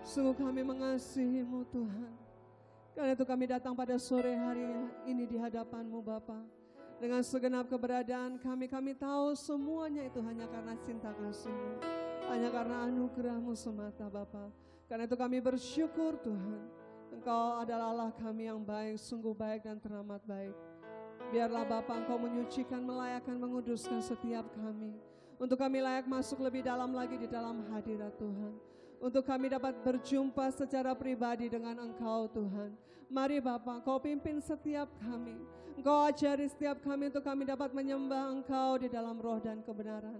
Sungguh kami mengasihi-Mu Tuhan. Karena itu kami datang pada sore hari ini di hadapan-Mu Bapa. Dengan segenap keberadaan kami tahu semuanya itu hanya karena cinta kasih-Mu. Hanya karena anugerah-Mu semata Bapa. Karena itu kami bersyukur Tuhan. Engkau adalah Allah kami yang baik, sungguh baik dan teramat baik. Biarlah Bapa Engkau menyucikan, melayakkan, menguduskan setiap kami. Untuk kami layak masuk lebih dalam lagi di dalam hadirat Tuhan. Untuk kami dapat berjumpa secara pribadi dengan Engkau Tuhan. Mari Bapa, Engkau pimpin setiap kami. Engkau ajari setiap kami untuk kami dapat menyembah Engkau di dalam roh dan kebenaran.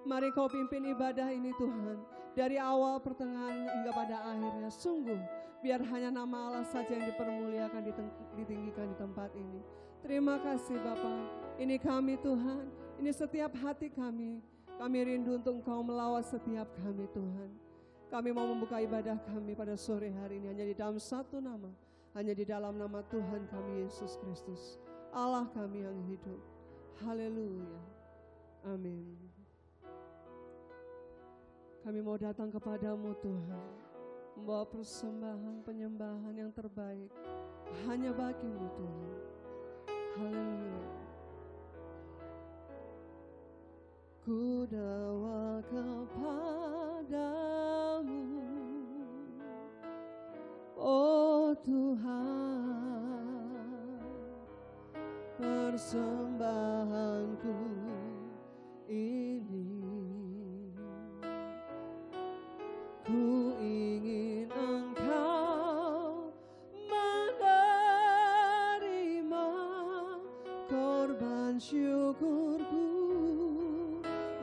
Mari Engkau pimpin ibadah ini Tuhan. Dari awal, pertengahan hingga pada akhirnya. Sungguh, biar hanya nama Allah saja yang dipermuliakan, ditinggikan di tempat ini. Terima kasih Bapa. Ini kami Tuhan. Ini setiap hati kami. Kami rindu untuk Engkau melawat setiap kami Tuhan. Kami mau membuka ibadah kami pada sore hari ini hanya di dalam satu nama. Hanya di dalam nama Tuhan kami Yesus Kristus. Allah kami yang hidup. Haleluya. Amin. Kami mau datang kepadamu Tuhan. Membawa persembahan penyembahan yang terbaik. Hanya bagimu Tuhan. Haleluya. Ku dawal kepadamu, oh Tuhan, persembahanku ini. Ku ingin Engkau menerima korban syukurku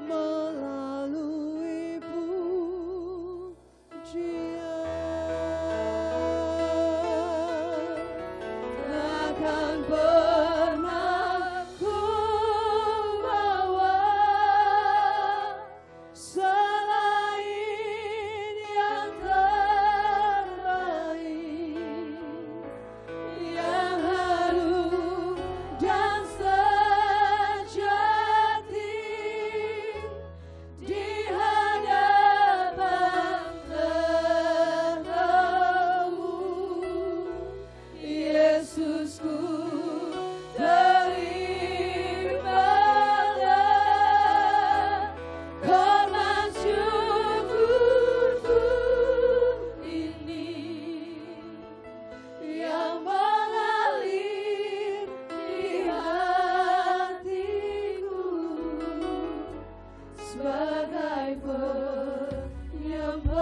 melalui pujian. Takkan pernah ku bawa selain yang terbaik, yang harum dan sejati di hadapan Engkau, Yesusku. Terimalah korban syukurku ini yang mengalir di hatiku sebagai penyembahmu.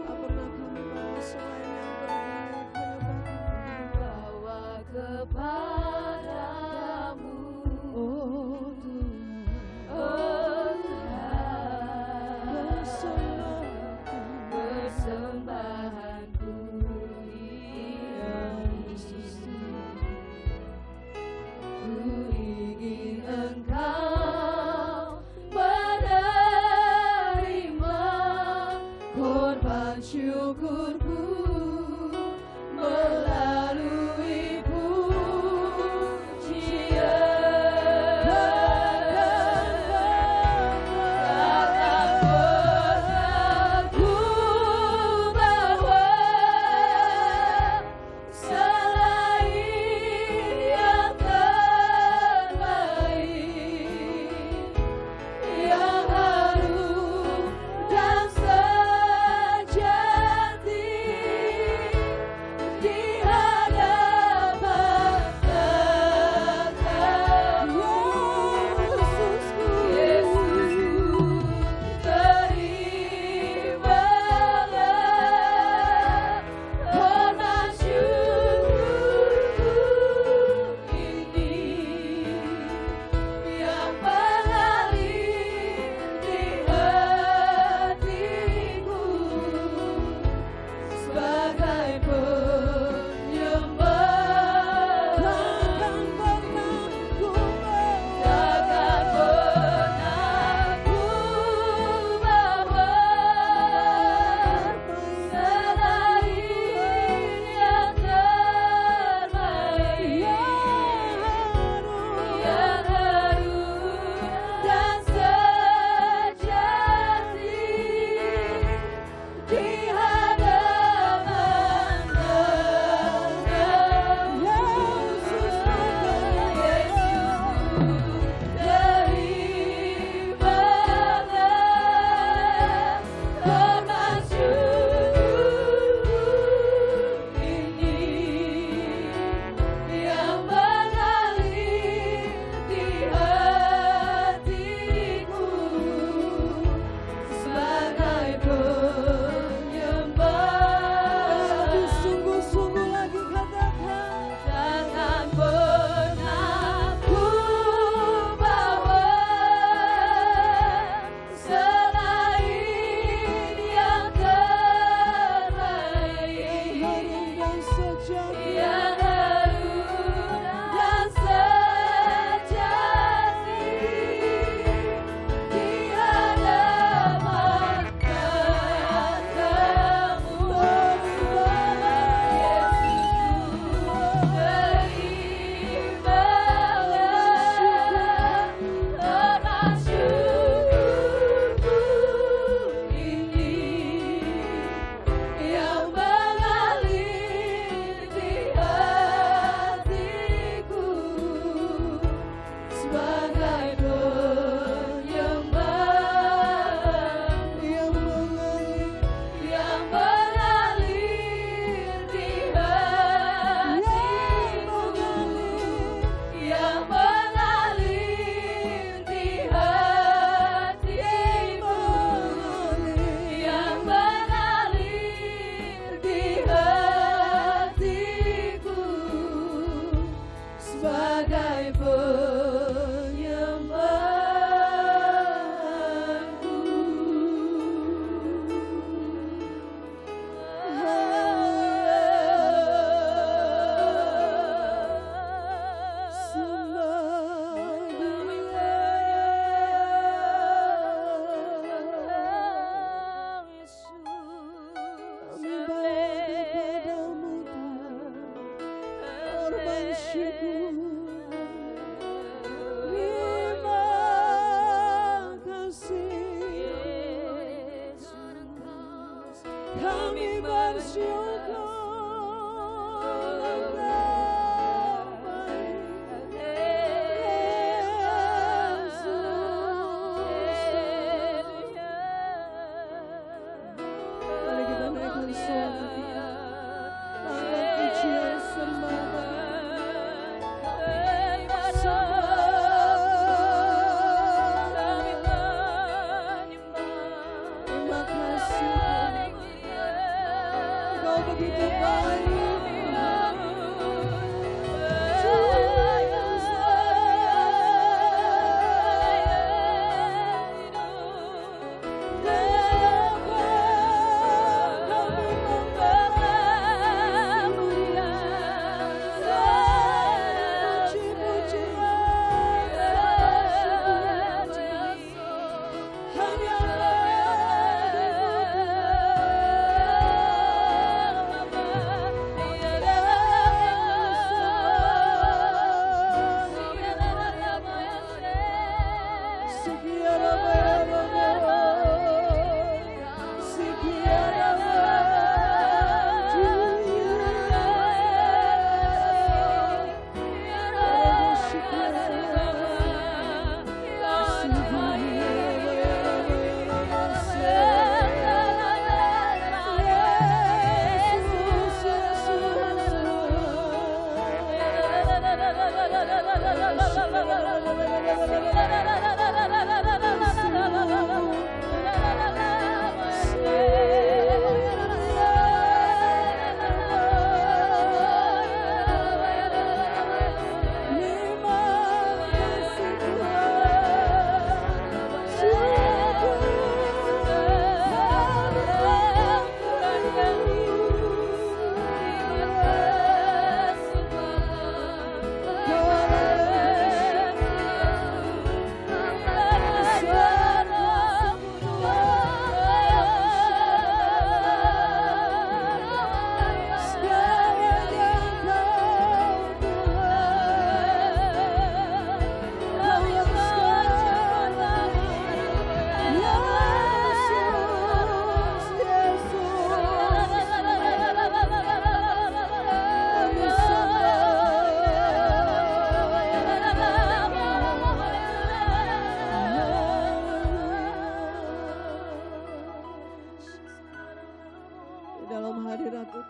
Tak pernah kami bawa selain yang terbaik, hanya bawa kepadamu, oh Tuhan, oh Tuhan, persembahanku ini. Ku ingin Engkau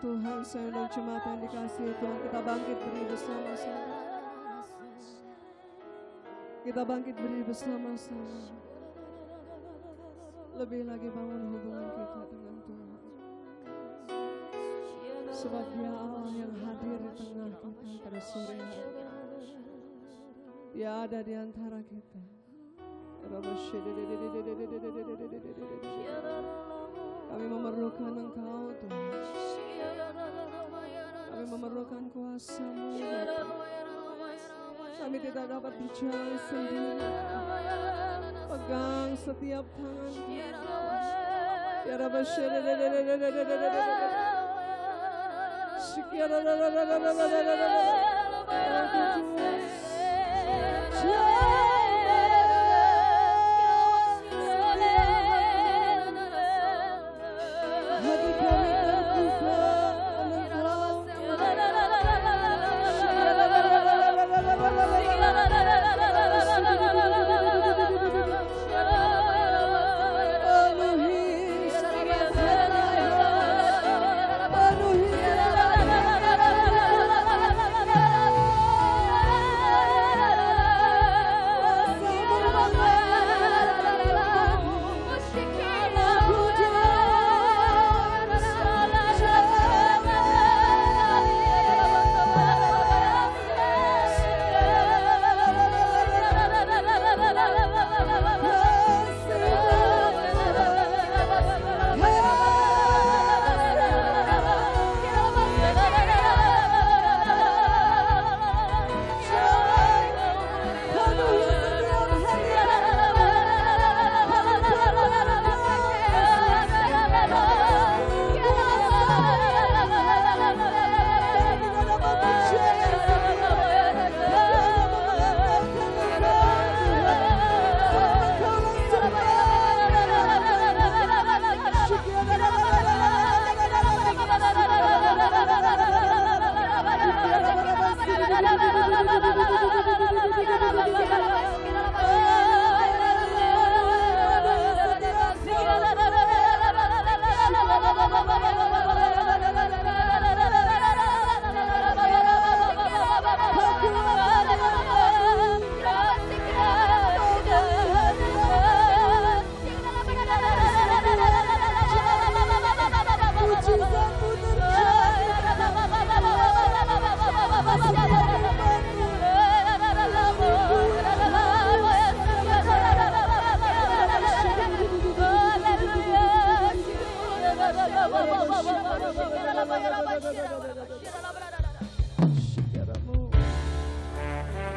Tuhan, saya undang jemaat yang dikasihi Tuhan, kita bangkit berdiri bersama-sama. Kita bangkit berdiri bersama-sama. Lebih lagi bangun hubungan kita dengan Tuhan. Sebab Dia Allah yang hadir di tengah kita pada sore hari. Dia ada di antara kita. Kami memerlukan Engkau Tuhan. Kami memerlukan kuasa-Mu, Bapa. Kami tidak dapat berjalan sendiri. Pegang setiap tangan kami. Ya Rabbi, hati kami terbuka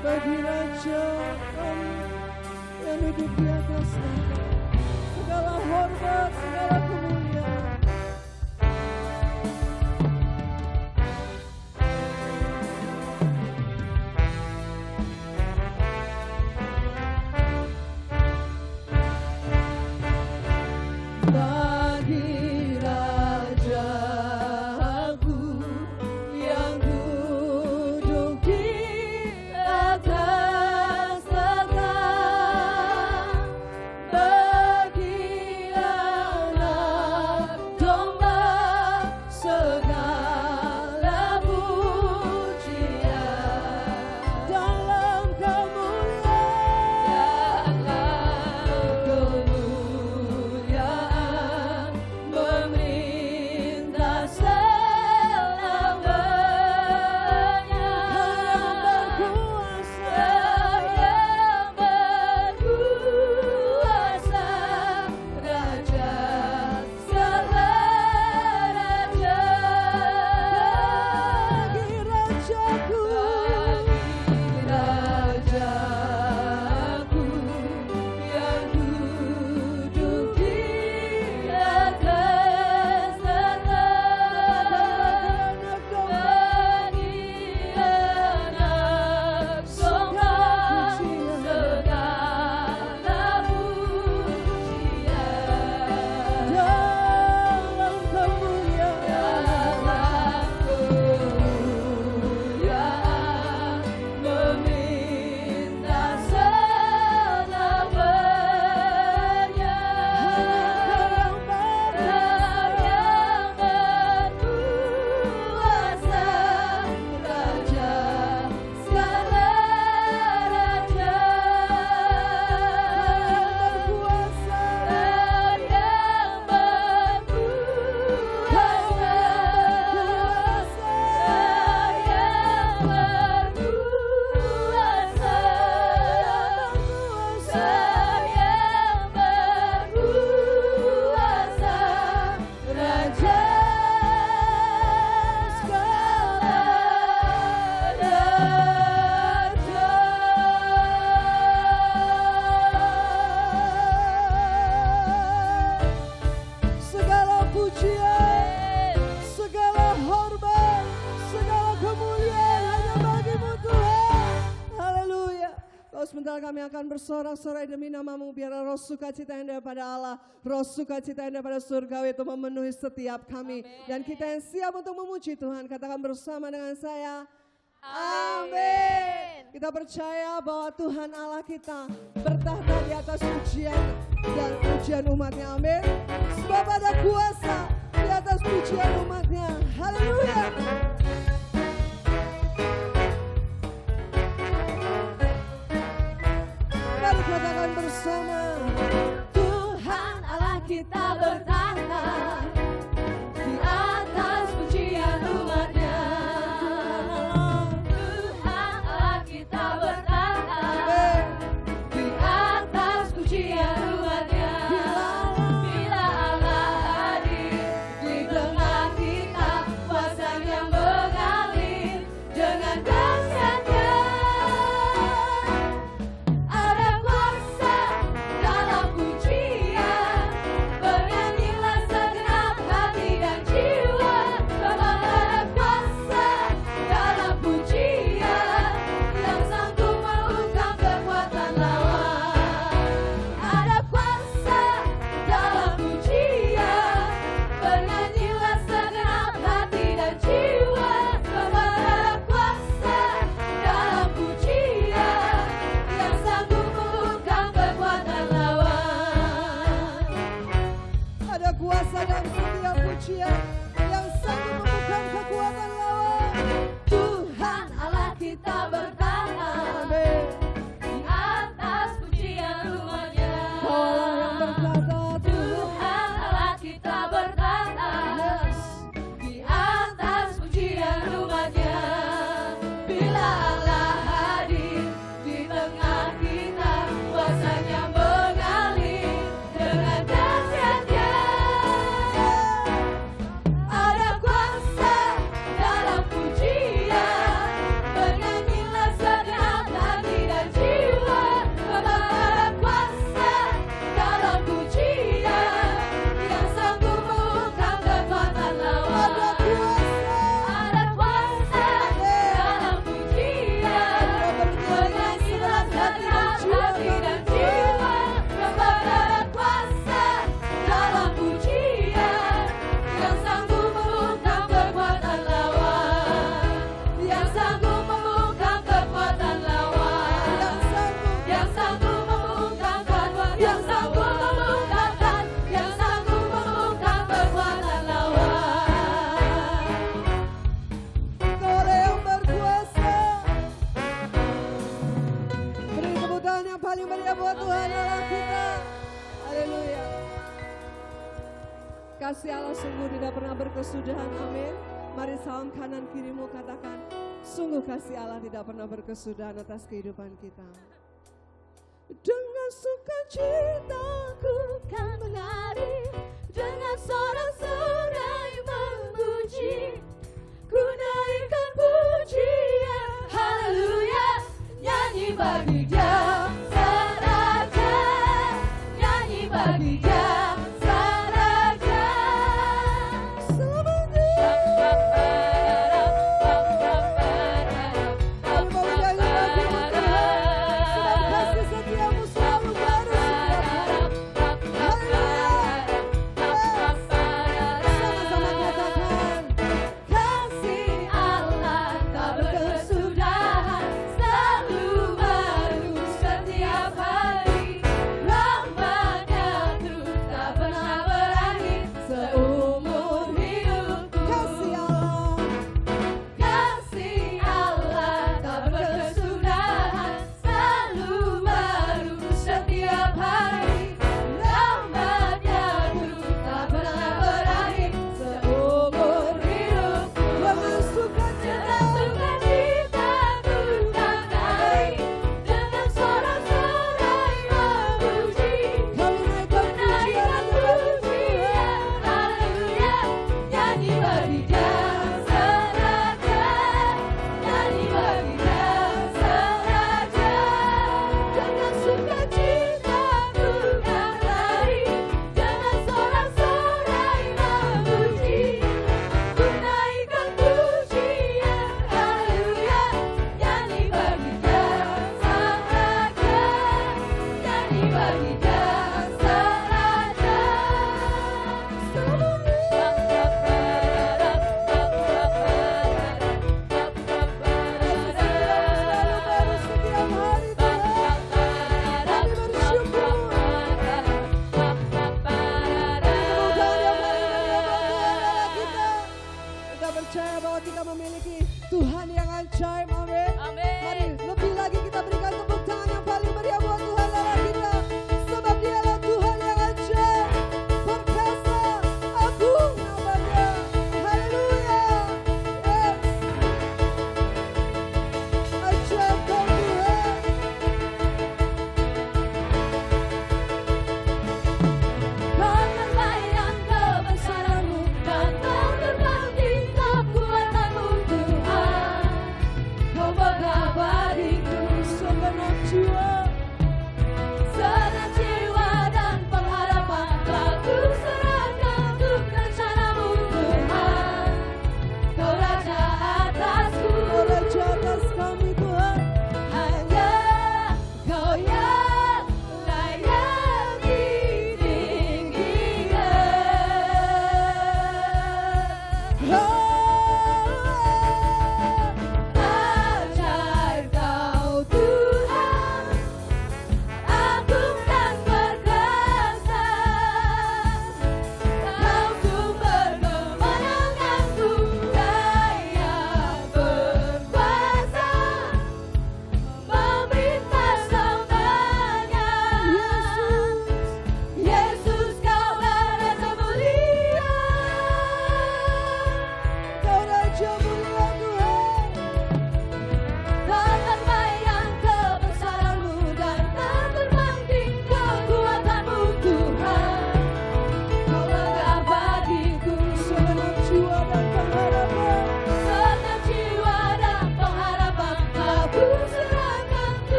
bagi Raja kami yang hidup di atas tahta, segala hormat, segala kemuliaan. Bagilah saudara kami akan bersorak-sorai demi nama-Mu, biar roh sukacita yang daripada Allah, roh sukacita yang daripada surgawi itu memenuhi setiap kami. Amen. Dan kita yang siap untuk memuji Tuhan, katakan bersama dengan saya, amin. Kita percaya bahwa Tuhan Allah kita bertahta di atas pujian dan pujian umatnya, amin. Sebab ada kuasa di atas pujian umatnya, haleluya. Mari katakan bersama, Tuhan Allah kita bertahta di atas pujian umatnya. Tuhan Allah kita bertahta di atas pujian umatnya. Bila Allah hadir di tengah kita, kuasanya mengalir dengan dahsyatnya. Ada kuasa dalam pujian, bernyanyilah segenap hati dan jiwa. Sebab ada kuasa dalam pujian yang sanggup mengungkap kekuatan lawan. Ada kuasa dalam pujian, bernyanyilah segenap hati dan jiwa. Sebab ada kuasa dalam pujian yang sanggup mengungkap kekuatan lawan. Ada kuasa dalam setiap pujian yang sanggup mengungkap kekuatan lawan. Tuhan Allah kita bertahan di atas pujian umatnya. Kaulah yang berkata, Tuhan Allah kita bertahan di atas pujian umatnya. Bila Allah hadir di tengah kita, kuasanya mengalir dengan dahsyatnya. Ada kuasa dalam pujian, bernyanyilah segenap hati dan jiwa. Sebab ada kuasa dalam pujian yang sanggup mengungkap kekuatan lawan. Ada kuasa dalam pujian, bernyanyilah segenap hati dan jiwa. Sebab ada kuasa dalam pujian yang sanggup mengungkap kekuatan lawan. Yang sanggup mengungkap kekuatan lawan. Yang sanggup mengungkap kekuatan. Yang sanggup mengungkapkan. Yang sanggup mengungkap kekuatan lawan. Kaulah yang berkuasa. Beri tepuk tangan yang paling meriah buat Tuhan Allah kita. Haleluya. Kasih Allah sungguh tidak pernah berkesudahan, amin. Mari salam kanan kirimu katakan, sungguh kasih Allah tidak pernah berkesudahan atas kehidupan kita. Dengan sukacita ku kan menari, dengan sorak-sorai memuji, ku naikkan pujian, haleluya, nyanyi bagi Dia Raja, nyanyi bagi Dia Raja. Kami mau nyanyi bagimu Tuhan, sebab kasih setiamu selalu baru setiap hari. Haleluya. Sama-sama katakan, kasih Allah tak berkesudahan, selalu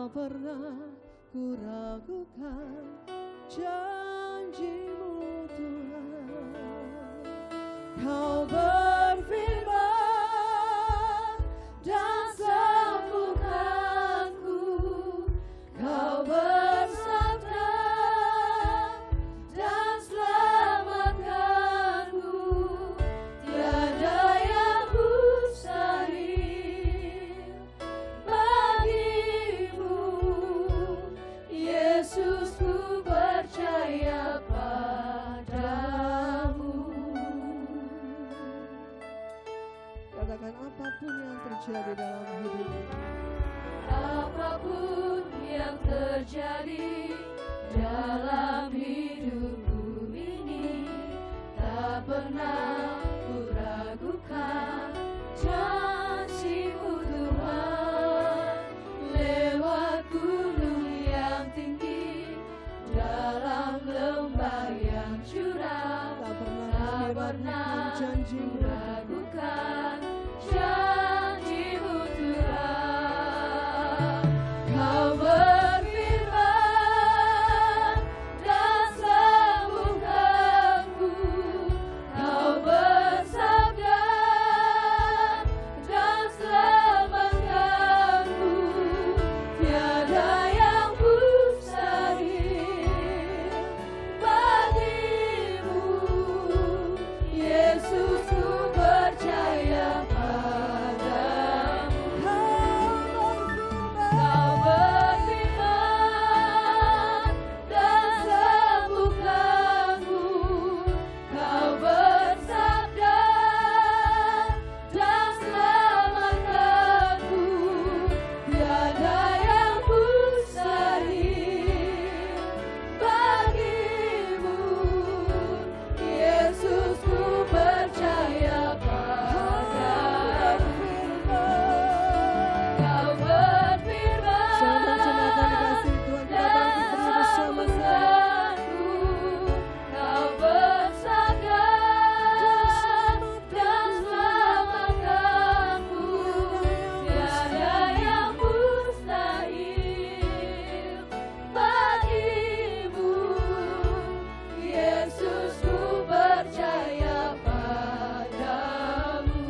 tak pernah ku ragukan janji-Mu Tuhan. Kau berfirman dan sembuhkanku, Kau bersabda dan selamatkanku. Tiada yang mustahil bagimu, Yesus, ku percaya padamu. Katakan apapun yang terjadi dalam hidupku, apapun yang terjadi dalam hidupku ini, tak pernah ku ragukan janji-Mu Tuhan. Lewat gunung yang tinggi, dalam lembah yang curam, tak pernah janji-Mu ragukan janji-Mu Tuhan. Kau berfirman dan sembuhkanku, Kau bersabda dan selamatkanku. Tiada yang mustahil bagimu, Yesus, ku percaya padamu. Kau berfirman dan sembuhkanku, Kau bersabda dan selamatkanku. Tiada yang mustahil bagimu, Yesus, ku percaya padamu. Kau berfirman dan sembuhkanku, Kau bersabda dan selamatkanku. Tiada yang mustahil bagimu, Yesus, ku percaya padamu.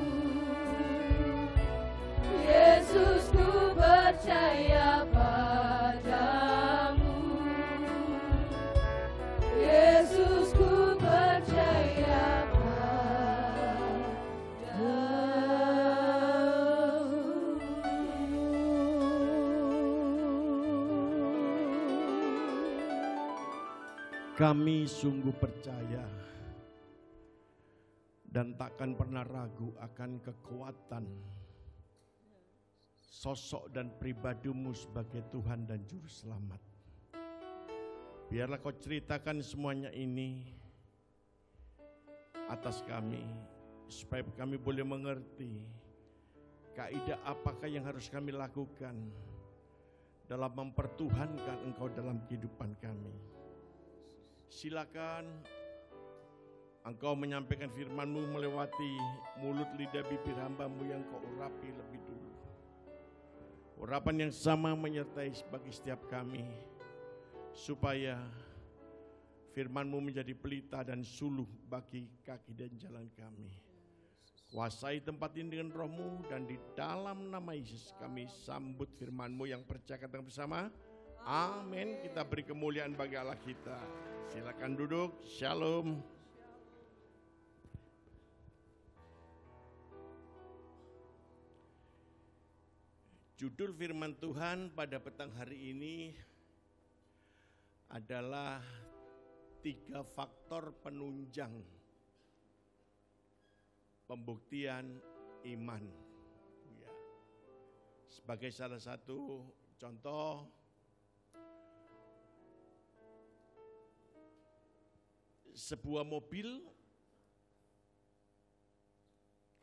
Yesus, ku percaya padamu. Yesus, ku percaya padamu. Kami sungguh percaya dan takkan pernah ragu akan kekuatan sosok dan pribadi-Mu sebagai Tuhan dan Juru Selamat. Biarlah Kau ceritakan semuanya ini atas kami, supaya kami boleh mengerti kaidah apakah yang harus kami lakukan dalam mempertuhankan Engkau dalam kehidupan kami. Silakan Engkau menyampaikan firman-Mu melewati mulut lidah bibir hamba-Mu yang Kau urapi lebih dulu. Urapan yang sama menyertai bagi setiap kami, supaya firman-Mu menjadi pelita dan suluh bagi kaki dan jalan kami. Kuasai tempat ini dengan Roh-Mu, dan di dalam nama Yesus kami sambut firman-Mu yang percaya katakan bersama. Amin. Kita beri kemuliaan bagi Allah kita. Silakan duduk. Shalom. Judul firman Tuhan pada petang hari ini adalah 3 faktor penunjang pembuktian iman. Ya. Sebagai salah satu contoh, sebuah mobil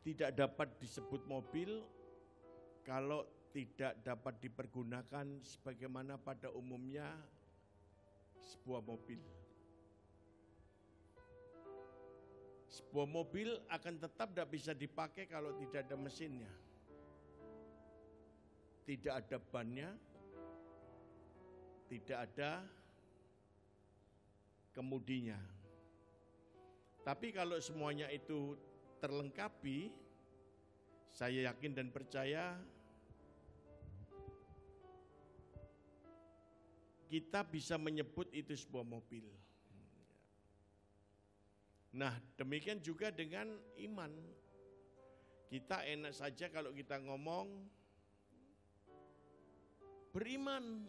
tidak dapat disebut mobil kalau tidak dapat dipergunakan sebagaimana pada umumnya sebuah mobil. Sebuah mobil akan tetap tidak bisa dipakai kalau tidak ada mesinnya. Tidak ada bannya, tidak ada kemudinya. Tapi kalau semuanya itu terlengkapi, saya yakin dan percaya kita bisa menyebut itu sebuah mobil. Nah, demikian juga dengan iman. Kita enak saja kalau kita ngomong beriman.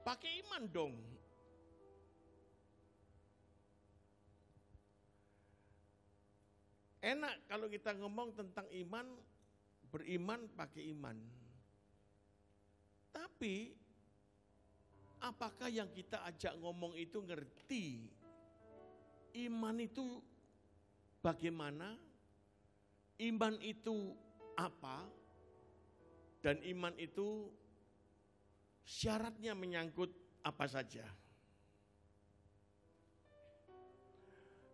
Pakai iman dong. Enak kalau kita ngomong tentang iman, beriman pakai iman. Tapi apakah yang kita ajak ngomong itu ngerti iman itu bagaimana? Iman itu apa? Dan iman itu syaratnya menyangkut apa saja?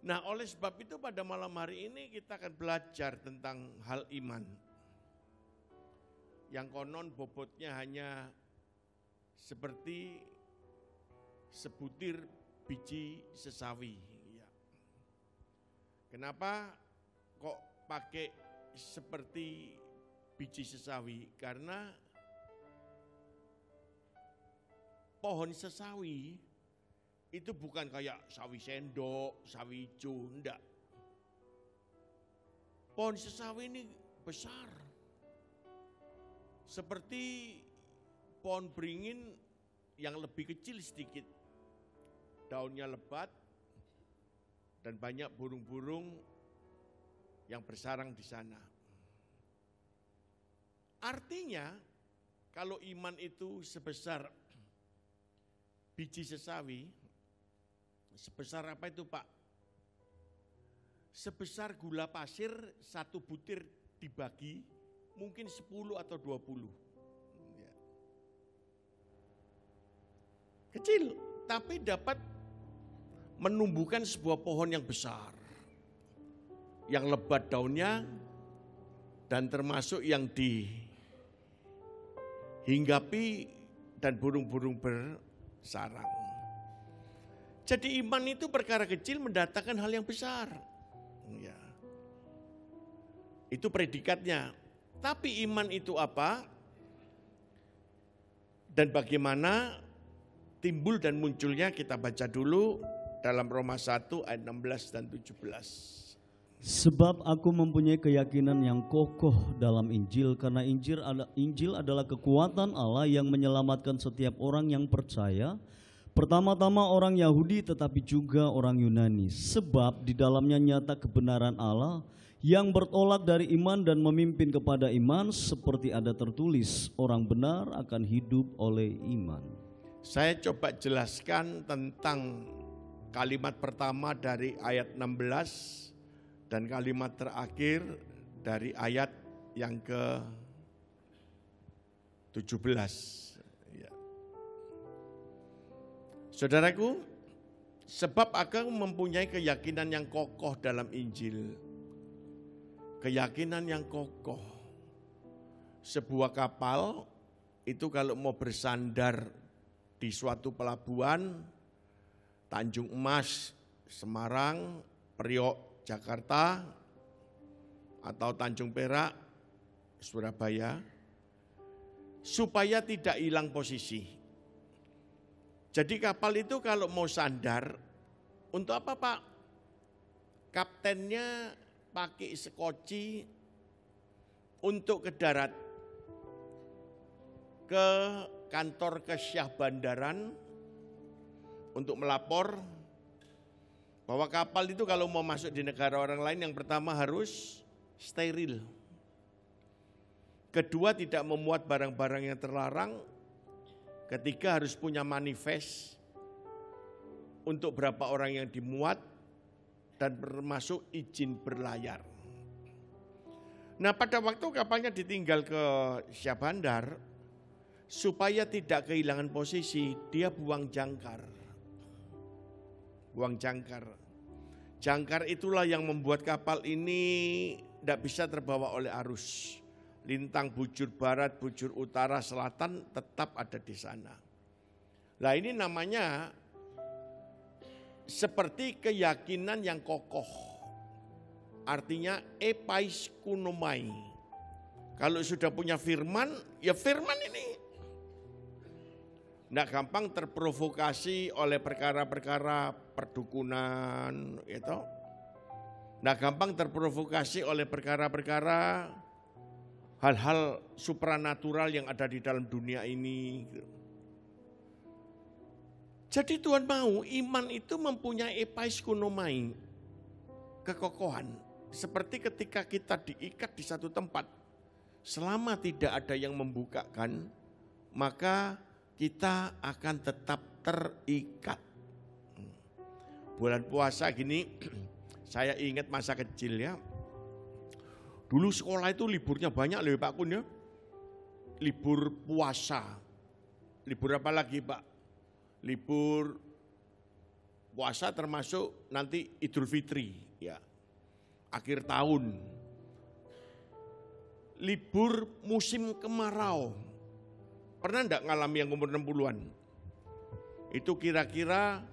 Nah, oleh sebab itu pada malam hari ini kita akan belajar tentang hal iman. Yang konon bobotnya hanya seperti sebutir biji sesawi. Kenapa kok pakai seperti biji sesawi? Karena pohon sesawi itu bukan kayak sawi sendok, sawi hijau, enggak. Pohon sesawi ini besar. Seperti pohon beringin yang lebih kecil sedikit. Daunnya lebat dan banyak burung-burung yang bersarang di sana. Artinya, kalau iman itu sebesar biji sesawi, sebesar apa itu Pak? Sebesar gula pasir satu butir dibagi mungkin 10 atau 20. Ya. Kecil, tapi dapat menumbuhkan sebuah pohon yang besar. Yang lebat daunnya dan termasuk yang dihinggapi dan burung-burung bersarang. Jadi iman itu perkara kecil mendatangkan hal yang besar. Ya. Itu predikatnya. Tapi iman itu apa? Dan bagaimana timbul dan munculnya kita baca dulu dalam Roma 1 ayat 16 dan 17. Sebab aku mempunyai keyakinan yang kokoh dalam Injil, karena Injil adalah kekuatan Allah yang menyelamatkan setiap orang yang percaya, pertama-tama orang Yahudi tetapi juga orang Yunani. Sebab di dalamnya nyata kebenaran Allah yang bertolak dari iman dan memimpin kepada iman, seperti ada tertulis, orang benar akan hidup oleh iman. Saya coba jelaskan tentang kalimat pertama dari ayat 16 dan kalimat terakhir dari ayat yang ke-17. Ya. Saudaraku, sebab aku mempunyai keyakinan yang kokoh dalam Injil. Keyakinan yang kokoh. Sebuah kapal itu kalau mau bersandar di suatu pelabuhan, Tanjung Emas, Semarang, Priok, Jakarta, atau Tanjung Perak, Surabaya, supaya tidak hilang posisi. Jadi kapal itu kalau mau sandar, untuk apa Pak? Kaptennya pakai sekoci untuk ke darat, ke kantor Kesyah Bandaran untuk melapor bahwa kapal itu kalau mau masuk di negara orang lain yang pertama harus steril. Kedua tidak memuat barang-barang yang terlarang. Ketiga harus punya manifest untuk berapa orang yang dimuat dan termasuk izin berlayar. Nah pada waktu kapalnya ditinggal ke Syah Bandar, supaya tidak kehilangan posisi, dia buang jangkar. Buang jangkar. Jangkar itulah yang membuat kapal ini tidak bisa terbawa oleh arus. lintang bujur barat, bujur utara, selatan tetap ada di sana. Nah ini namanya seperti keyakinan yang kokoh. Artinya epaiskunomai. Kalau sudah punya firman, ya firman ini. Nggak gampang terprovokasi oleh perkara-perkara perdukunan. Gitu. Nggak gampang terprovokasi oleh perkara-perkara hal-hal supranatural yang ada di dalam dunia ini. Jadi Tuhan mau iman itu mempunyai epaiskunomai, kekokohan. Seperti ketika kita diikat di satu tempat, selama tidak ada yang membukakan, maka kita akan tetap terikat. Bulan puasa gini, saya ingat masa kecil ya. Dulu sekolah itu liburnya banyak loh Pak Kun ya. Libur puasa. Libur apa lagi Pak? Libur puasa termasuk nanti Idul Fitri ya. Akhir tahun. Libur musim kemarau. Pernah enggak ngalami yang umur 60-an? Itu kira-kira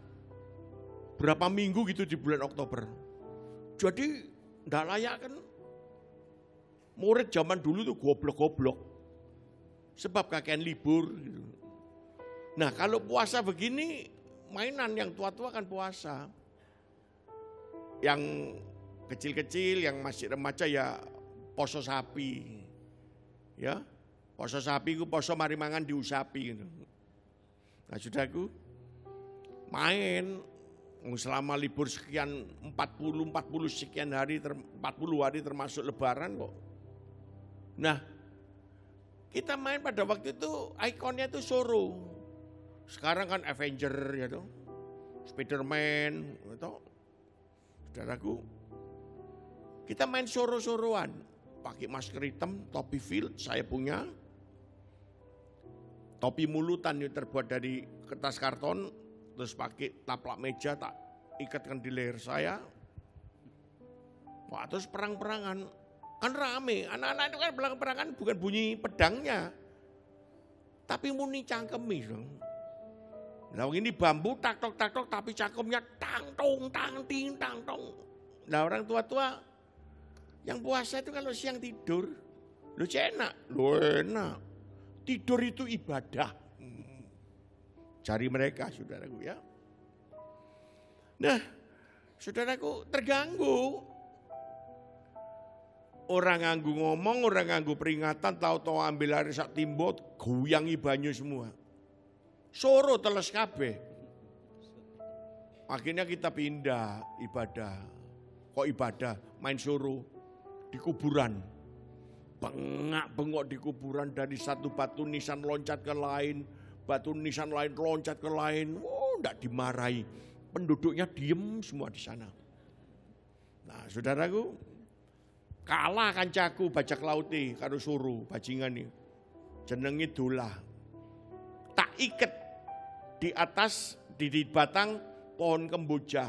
berapa minggu gitu di bulan Oktober. Jadi enggak layak kan? Murid zaman dulu tuh goblok-goblok. Sebab kakean libur gitu. Nah kalau puasa begini, mainan yang tua-tua kan puasa. Yang kecil-kecil, yang masih remaja ya poso sapi. Ya, poso sapi ku poso mari mangan diusapi gitu. Nah saudaraku, main selama libur sekian 40 sekian hari, 40 hari termasuk lebaran kok. Nah, kita main pada waktu itu ikonnya itu Soro. Sekarang kan Avenger ya toh. Spiderman gitu. Saudaraku, kita main Soro-soroan, pakai masker hitam, topi field saya punya. Topi mulutan yang terbuat dari kertas karton, terus pakai taplak meja tak ikatkan di leher saya. Wah, terus perang-perangan. Kan rame, anak-anak itu kan perang-perangan bukan bunyi pedangnya. Tapi muni cangkemi. Nah ini bambu tak-tok tapi cangkemnya tang-tong, tang-ting, tang-tong. Nah orang tua-tua yang puasa itu kalau siang tidur, lu enak, lu enak. Tidur itu ibadah. Cari mereka saudaraku ya. Nah saudaraku terganggu. Orang nganggu ngomong, orang nganggu peringatan, tahu-tahu ambil air sak timbot, goyangi banyu semua. Soro teles kabeh. Akhirnya kita pindah ibadah. Kok ibadah? Main soro di kuburan. Bengak-bengok di kuburan, dari satu batu nisan loncat ke lain, batu nisan lain loncat ke lain. Oh, enggak dimarahi. Penduduknya diem semua di sana. Nah, saudaraku, kalah kancaku bajak lauti karo suruh bajingan nih. Jenengi Dolah. Tak iket di atas di batang pohon kemboja.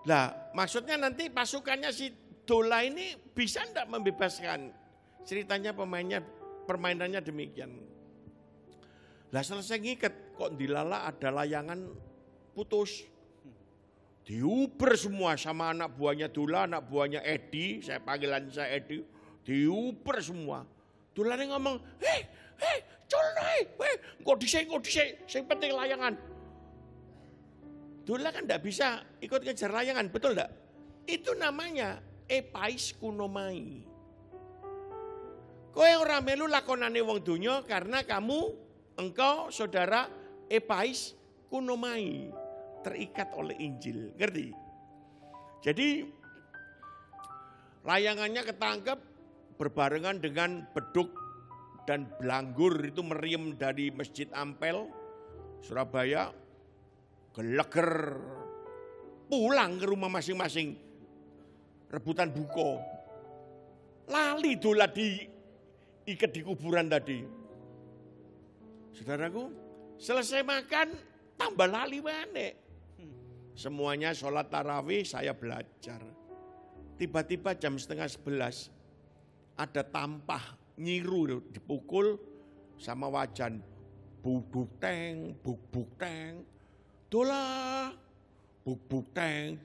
Lah, maksudnya nanti pasukannya si Dolah ini bisa enggak membebaskan? Ceritanya permainannya demikian. Lah selesai ngiket kok dilala ada layangan putus. Diuber semua sama anak buahnya Dolah, anak buahnya Edi, saya panggilan saya Edi, diuber semua. Dolah ini ngomong, hei, colai, kok disek, yang penting layangan. Dolah kan enggak bisa ikut ngejar layangan, betul enggak? Itu namanya epaiskunomai. Kowe ora melu lakonane wong donya karena engkau saudara epaiskunomai. Terikat oleh Injil, ngerti? Jadi layangannya ketangkep berbarengan dengan beduk dan belanggur itu meriam dari Masjid Ampel, Surabaya, geleger, pulang ke rumah masing-masing, rebutan buko, lali Dolah diikat di kuburan tadi. Saudaraku, selesai makan tambah lali mana? Semuanya sholat tarawih saya belajar. Tiba-tiba jam 10:30 ada tampah nyiru dipukul sama wajan. Bubuk teng, dola. Bubuk teng,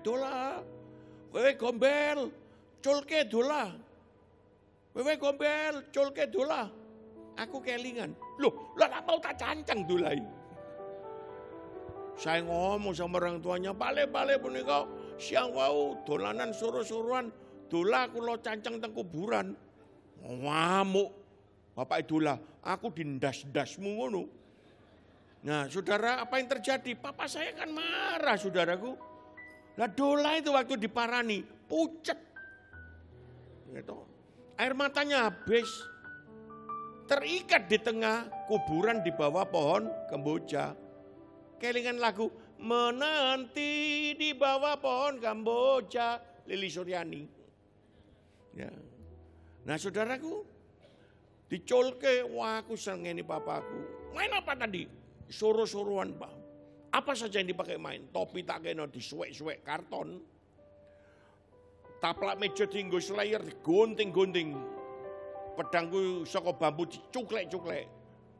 dola. Wewe gombel, culke dola. Wewe gombel, culke dola. Aku kelingan. Loh, lah mau tak cancang dolai. Saya ngomong sama orang tuanya, bale-bale punika siang wau dolanan suruh-suruhan, dola kula cancang teng kuburan. Ngamuk. Bapak idola, aku dindas-dasmu ngono. Nah, saudara, apa yang terjadi? Papa saya kan marah, saudaraku. Lah dola itu waktu diparani, pucet. Gitu. Air matanya habis. Terikat di tengah kuburan di bawah pohon kemboja. Kelingan lagu, menanti di bawah pohon kemboja, Lili Suryani. Ya. Nah, saudaraku, dicolke, wah aku seneng ini papaku. Main apa tadi? Suruh-suruhan, Pak. Apa saja yang dipakai main? Topi tak kena disuwek-suwek karton. Taplak meja tinggo slayer digunting-gunting. Pedangku saka bambu dicuklek-cuklek.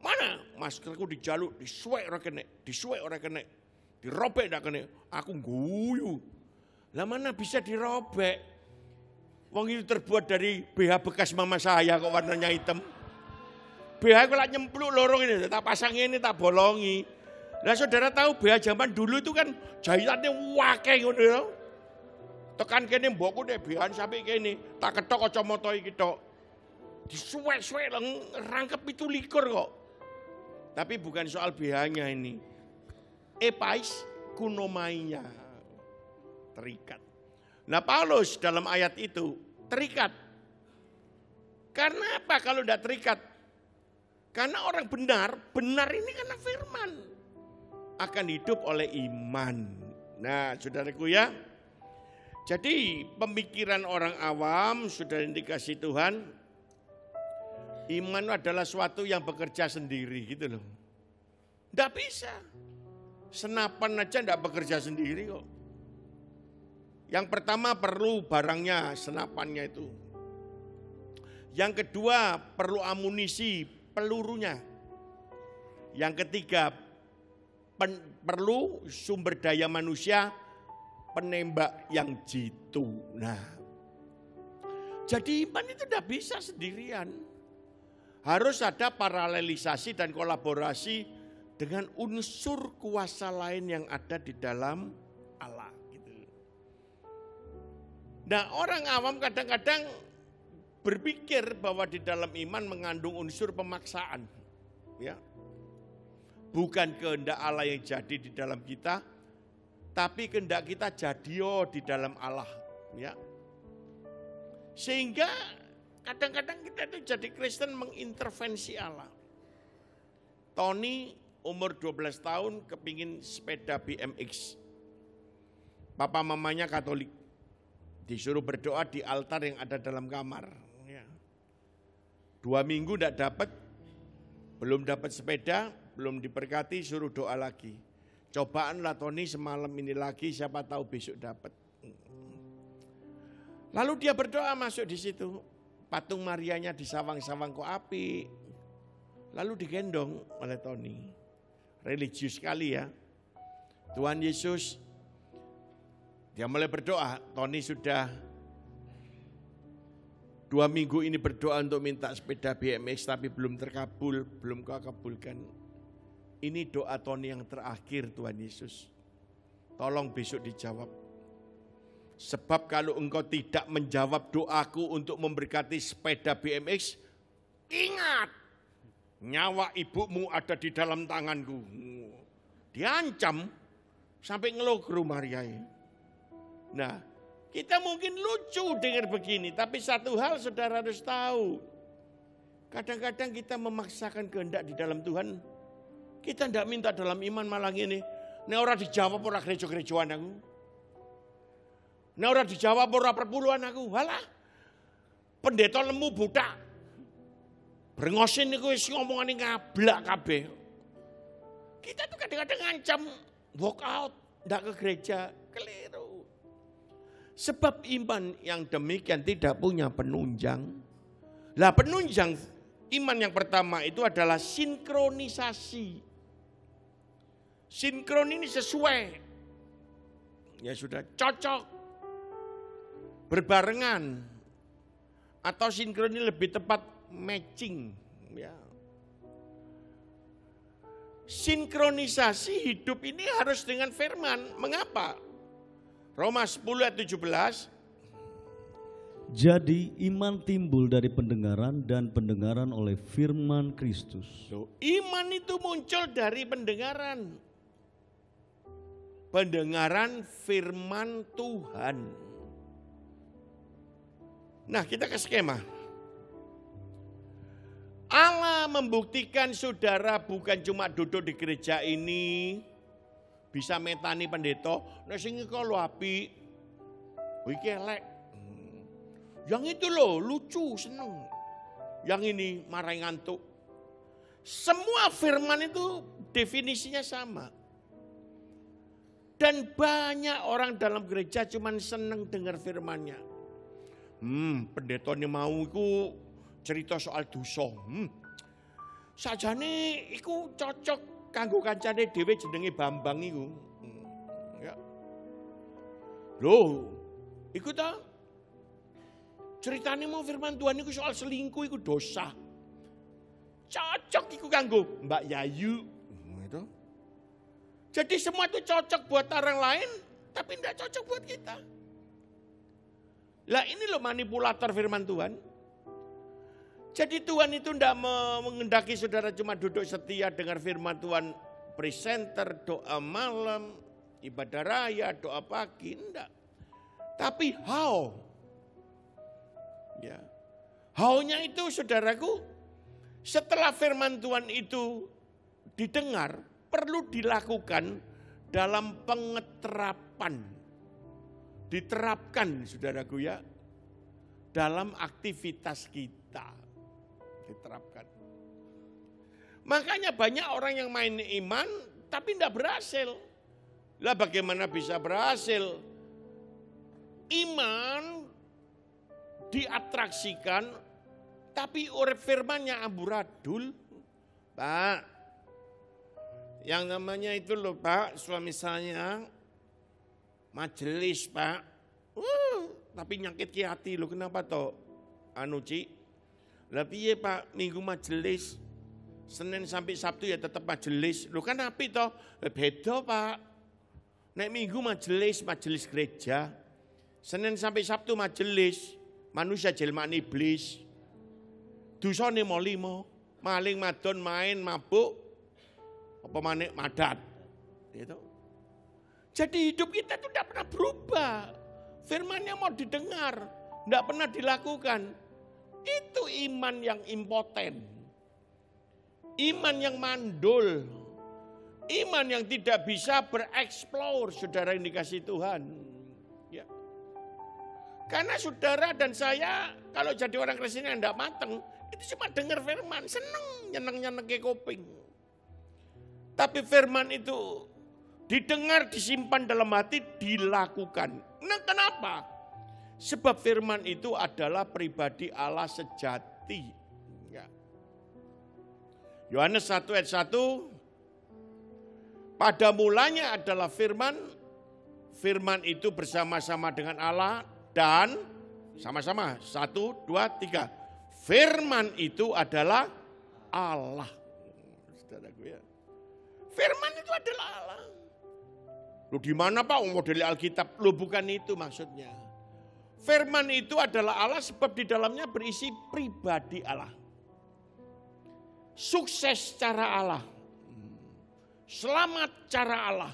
Mana? Maskerku dijaluk, disuwek ora kena, disuwek ora kena. Dirobek ndak kena. Aku guyu. Lah mana bisa dirobek? Wong itu terbuat dari BH bekas mama saya kok warnanya hitam. BH aku lak nyempluk lorong ini, tak pasang ini, tak bolongi. Nah saudara tahu BH zaman dulu itu kan jahitannya wakeh ngono ya. Tekan kene mbokku deh BH sampai kene, tak ketok kacamata iki tok. Disuwek-suwek rangkep itu likur kok. Tapi bukan soal BH-nya ini. Epais kunomainya terikat. Nah Paulus dalam ayat itu terikat. Karena apa kalau tidak terikat? Karena orang benar ini karena firman. Akan hidup oleh iman. Nah saudaraku ya. Jadi pemikiran orang awam sudah dikasih Tuhan. Iman adalah suatu yang bekerja sendiri gitu loh. Tidak bisa. Senapan aja tidak bekerja sendiri kok. Yang pertama perlu barangnya, senapannya itu. Yang kedua perlu amunisi, pelurunya. Yang ketiga perlu sumber daya manusia, penembak yang jitu. Nah, jadi iman itu tidak bisa sendirian. Harus ada paralelisasi dan kolaborasi dengan unsur kuasa lain yang ada di dalam Allah. Nah orang awam kadang-kadang berpikir bahwa di dalam iman mengandung unsur pemaksaan. Ya. Bukan kehendak Allah yang jadi di dalam kita, tapi kehendak kita jadi di dalam Allah. Ya. Sehingga kadang-kadang kita itu jadi Kristen mengintervensi Allah. Tony umur 12 tahun kepingin sepeda BMX. Papa mamanya Katolik. Disuruh berdoa di altar yang ada dalam kamar. 2 minggu tidak dapat, belum dapat sepeda, belum diberkati, suruh doa lagi. Cobaanlah Tony semalam ini lagi, siapa tahu besok dapat. Lalu dia berdoa masuk di situ, patung Marianya disawang-sawang kok api. Lalu digendong oleh Tony. Religius sekali ya. Tuhan Yesus, dia mulai berdoa. Tony sudah 2 minggu ini berdoa untuk minta sepeda BMX tapi belum terkabul, belum kau kabulkan. Ini doa Tony yang terakhir Tuhan Yesus. Tolong besok dijawab. Sebab kalau engkau tidak menjawab doaku untuk memberkati sepeda BMX, ingat nyawa ibumu ada di dalam tanganku. Diancam sampai ngeluh ke rumah Maria. Nah, kita mungkin lucu dengar begini, tapi satu hal saudara harus tahu. Kadang-kadang kita memaksakan kehendak di dalam Tuhan. Kita tidak minta dalam iman malah gini. Nek ora dijawab ora gereja-gerejaan aku. Nek ora dijawab ora perpuluhan aku. Walah. Pendeta lemu budak. Brengosin niku wis ngomongane ngablak kabeh. Kita tuh kadang-kadang ngancam walk out, ndak ke gereja, keliru. Sebab iman yang demikian tidak punya penunjang. Lah penunjang iman yang pertama itu adalah sinkronisasi. Sinkron ini sesuai. Ya sudah cocok. Berbarengan. Atau sinkron ini lebih tepat matching. Ya. Sinkronisasi hidup ini harus dengan firman. Mengapa? Roma 10 ayat 17. Jadi iman timbul dari pendengaran dan pendengaran oleh firman Kristus. Iman itu muncul dari pendengaran. Pendengaran firman Tuhan. Nah, kita ke skema. Allah membuktikan saudara bukan cuma duduk di gereja ini bisa metani pendeta, nah sing kalau api, iki elek. Yang itu loh lucu, seneng. Yang ini marah ngantuk. Semua firman itu definisinya sama. Dan banyak orang dalam gereja cuman seneng dengar firmannya. Pendeta ini mau iku cerita soal dosa. Sajane iku cocok kanggo kancane dhewe jenenge Bambang iku. Ya. Loh, iku ta ceritane mau firman Tuhan iku soal selingkuh iku dosa. Cocok iku kanggo Mbak Yayu. Itu. Jadi semua itu cocok buat orang lain, tapi tidak cocok buat kita. Lah ini loh manipulator firman Tuhan. Jadi Tuhan itu tidak mengendaki saudara cuma duduk setia dengar firman Tuhan, presenter, doa malam, ibadah raya, doa pagi, enggak. Tapi how? Ya. How-nya itu saudaraku, setelah firman Tuhan itu didengar, perlu dilakukan dalam pengeterapan. Diterapkan saudaraku ya, dalam aktivitas kita. Diterapkan. Makanya banyak orang yang main iman tapi tidak berhasil. Lah bagaimana bisa berhasil? Iman diatraksikan tapi urip firmannya amburadul. Pak, yang namanya itu loh Pak, suami saya majelis Pak. Tapi nyakit ki hati loh, kenapa toh? Anu Ci, lah piye Pak, minggu majelis, Senin sampai Sabtu ya tetap majelis. Loh kan api toh? Beda Pak. Nek minggu majelis gereja. Senin sampai Sabtu majelis, manusia jelmaan iblis. Dosane molimo, maling madon main mabuk, apa manik madat. Gitu. Jadi hidup kita itu tidak pernah berubah. Firmannya mau didengar, tidak pernah dilakukan. Itu iman yang impoten. Iman yang mandul. Iman yang tidak bisa bereksplor, saudara yang dikasih Tuhan. Ya. Karena saudara dan saya, kalau jadi orang Kristen yang tidak mateng, itu cuma dengar firman, seneng, nyeneng-nyeneng ke kuping. Tapi firman itu didengar, disimpan dalam hati, dilakukan. Nah kenapa? Sebab firman itu adalah pribadi Allah sejati. Ya. Yohanes 1 ayat 1, pada mulanya adalah firman, firman itu bersama-sama dengan Allah dan sama-sama, 1, 2, 3. Firman itu adalah Allah. Saudaraku ya. Firman itu adalah Allah. Loh di mana Pak model Alkitab? Loh bukan itu maksudnya. Firman itu adalah Allah sebab di dalamnya berisi pribadi Allah. Sukses cara Allah. Selamat cara Allah.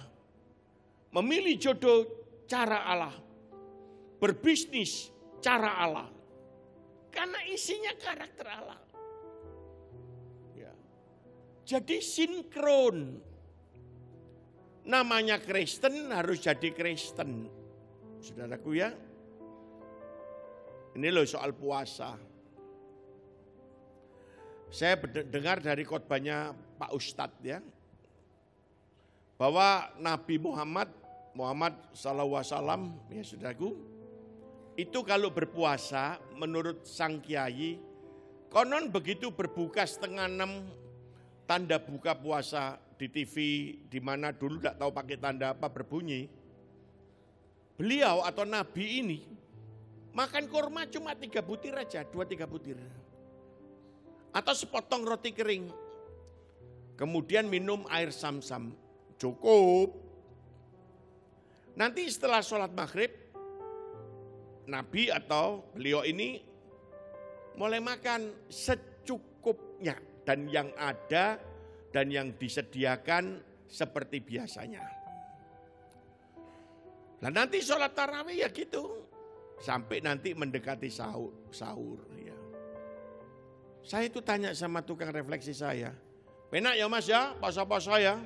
Memilih jodoh cara Allah. Berbisnis cara Allah. Karena isinya karakter Allah. Ya. Jadi sinkron. Namanya Kristen harus jadi Kristen. Saudaraku ya. Ini loh soal puasa. Saya dengar dari khotbahnya Pak Ustadz ya. Bahwa Nabi Muhammad SAW ya saudaraku. itu kalau berpuasa menurut sang kiai, konon begitu berbuka 5:30 tanda buka puasa di TV, di mana dulu tidak tahu pakai tanda apa berbunyi. Beliau atau Nabi ini makan kurma cuma 3 butir aja, 2-3 butir. Atau sepotong roti kering. Kemudian minum air Zam-Zam, cukup. Nanti setelah sholat maghrib, Nabi atau beliau ini mulai makan secukupnya. Dan yang ada dan yang disediakan seperti biasanya. Nah nanti sholat tarawih ya gitu. Sampai nanti mendekati sahur. Ya. Saya itu tanya sama tukang refleksi saya. Penak ya mas ya, poso-poso ya.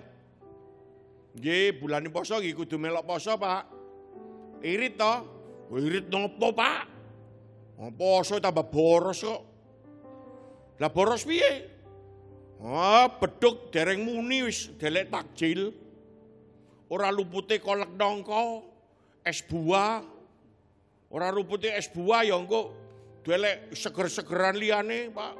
Nggih, bulan poso nggih kudu melok poso Pak. Irit toh. Irit nopo Pak? Poso tambah boros kok. Lah boros piye? Beduk dereng muni wis delek takjil. Ora lupute kolek nongko, es buah. Ora lupute es buah ya engko delek seger-segeran liyane, Pak.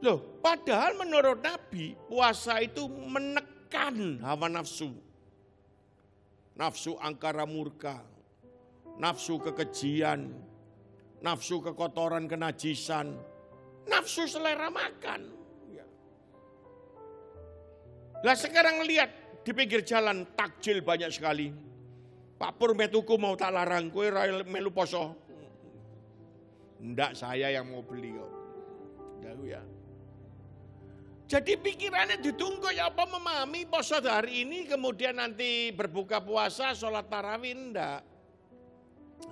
Loh, padahal menurut Nabi, puasa itu menekan hawa nafsu. Nafsu angkara murka, nafsu kekejian, nafsu kekotoran kenajisan, nafsu selera makan. Lah sekarang lihat di pinggir jalan takjil banyak sekali. Pak Pur metuku mau tak larang, kowe melu poso. Ndak, saya yang mau beli kok. Ya. Jadi pikirannya ditunggu ya apa memahami poso hari ini kemudian nanti berbuka puasa sholat tarawih ndak.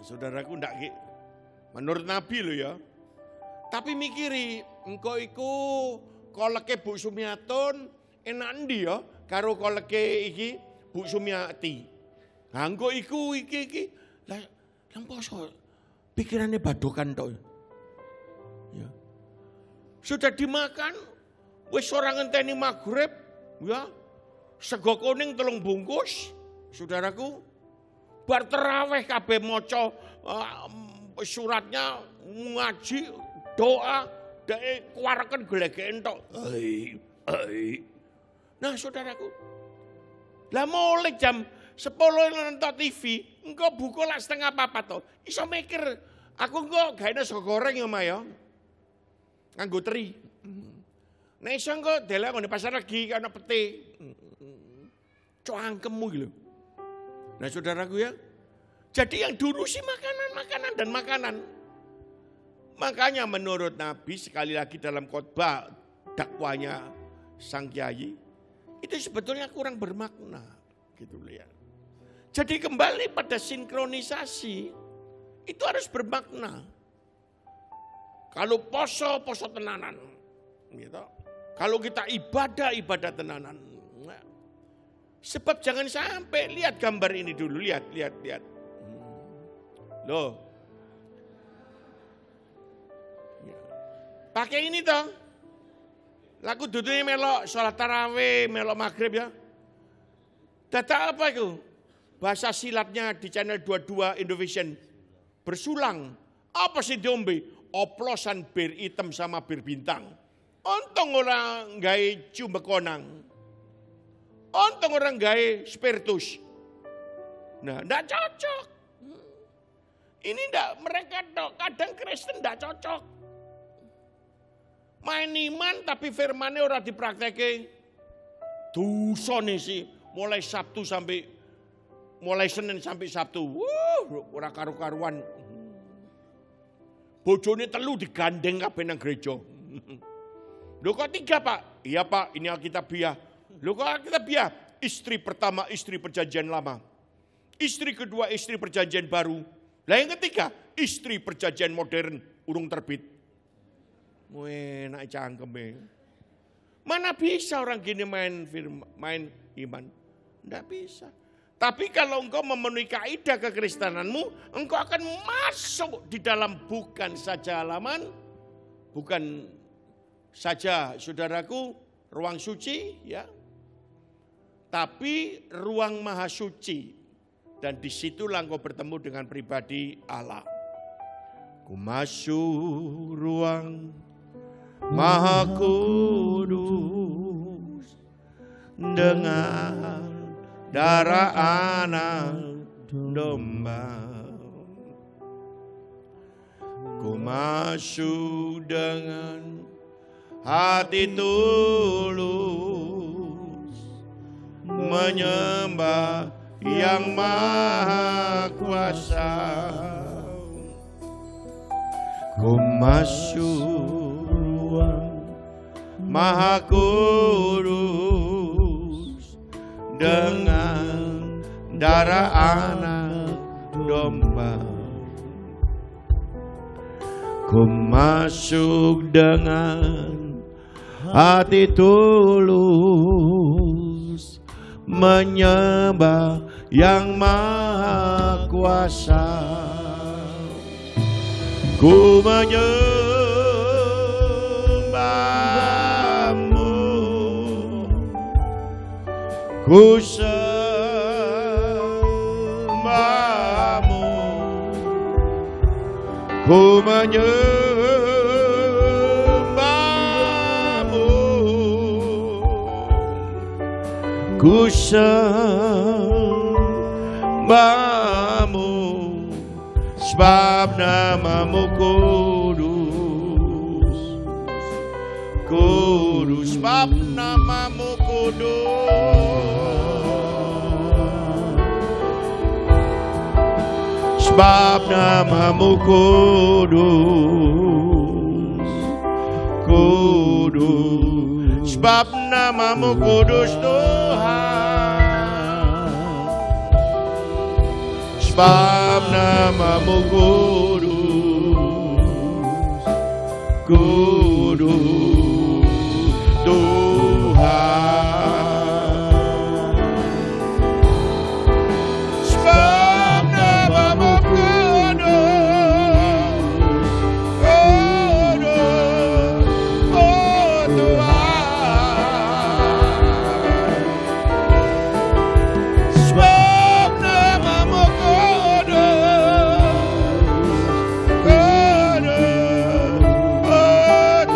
Saudaraku ndak menurut Nabi lo ya. Tapi mikiri engko iku koleke Bu Sumiatun enak ndi ya karo koleke iki Bu Sumiati. Nah engko iku iki lah yang poso pikirannya badokan tok. Ya. Sudah dimakan wis ora ngenteni maghrib ya. Sego kuning 3 bungkus. Saudaraku bar tarawih kabeh maca suratnya ngaji doa dek kuwareken glegeken tok. Nah saudaraku, lah mulai jam 10 nonton TV, engko buku lah 3:30 to. Iso mikir, aku engko gaene sego goreng ya Ma ya. Nganggo teri. Nek iso engko delek ngene pasar legi ana pete. Cangkemmu iki lho. Nah saudaraku ya, jadi yang dulu sih makanan dan makanan. Makanya menurut Nabi sekali lagi dalam khotbah dakwanya sang kiai itu sebetulnya kurang bermakna gitu loh ya. Jadi kembali pada sinkronisasi itu harus bermakna. Kalau poso tenanan gitu. Kalau kita ibadah tenanan. Nah, sebab jangan sampai lihat gambar ini dulu, lihat. Loh. Pakai ini toh. Laku duduknya melok sholat tarawih, melok maghrib ya. Data apa itu? Bahasa silatnya di channel 22 Indovision. Bersulang. Apa sih diombe? Oplosan bir hitam sama bir bintang. Untung orang gawe cumbekonang. Untung orang gawe spiritus. Nah, enggak cocok. Ini enggak, mereka kadang Kristen enggak cocok. Main iman tapi firmannya ora dipraktekke. Dosane sih mulai Senin sampai Sabtu. Ora karu-karuan. Bojone 3 digandeng kabeh nang gereja. Lho kok 3 Pak? Iya Pak, ini Alkitabiah. Lho kok Alkitabiah? Istri pertama istri perjanjian lama. Istri kedua istri perjanjian baru. Lah yang ketiga istri perjanjian modern urung terbit. Enak cangkeme. Mana bisa orang gini main iman? Tidak bisa. Tapi kalau engkau memenuhi kaidah kekristenanmu, engkau akan masuk di dalam bukan saja halaman, bukan saja saudaraku ruang suci, ya, tapi ruang maha suci. Dan disitulah engkau bertemu dengan pribadi Allah. Ku masuk ruang Maha Kudus dengan darah anak domba. Ku masuk dengan hati tulus menyembah Yang Maha Kuasa. Ku masuk ruang Maha Kudus dengan darah anak domba. Ku masuk dengan hati tulus menyembah Yang Maha Kuasa. Ku menyembah-Mu, ku sembah-Mu, ku menyembah-Mu, ku sembah-Mu, sebab nama-Mu kudus, kudus, sebab nama-Mu kudus, sebab nama-Mu kudus, kudus, sebab nama-Mu kudus Tuhan, sebab nama-Mu kudus, kudus Tuhan, sebab nama-Mu kudus, kudus, oh Tuhan, sebab nama-Mu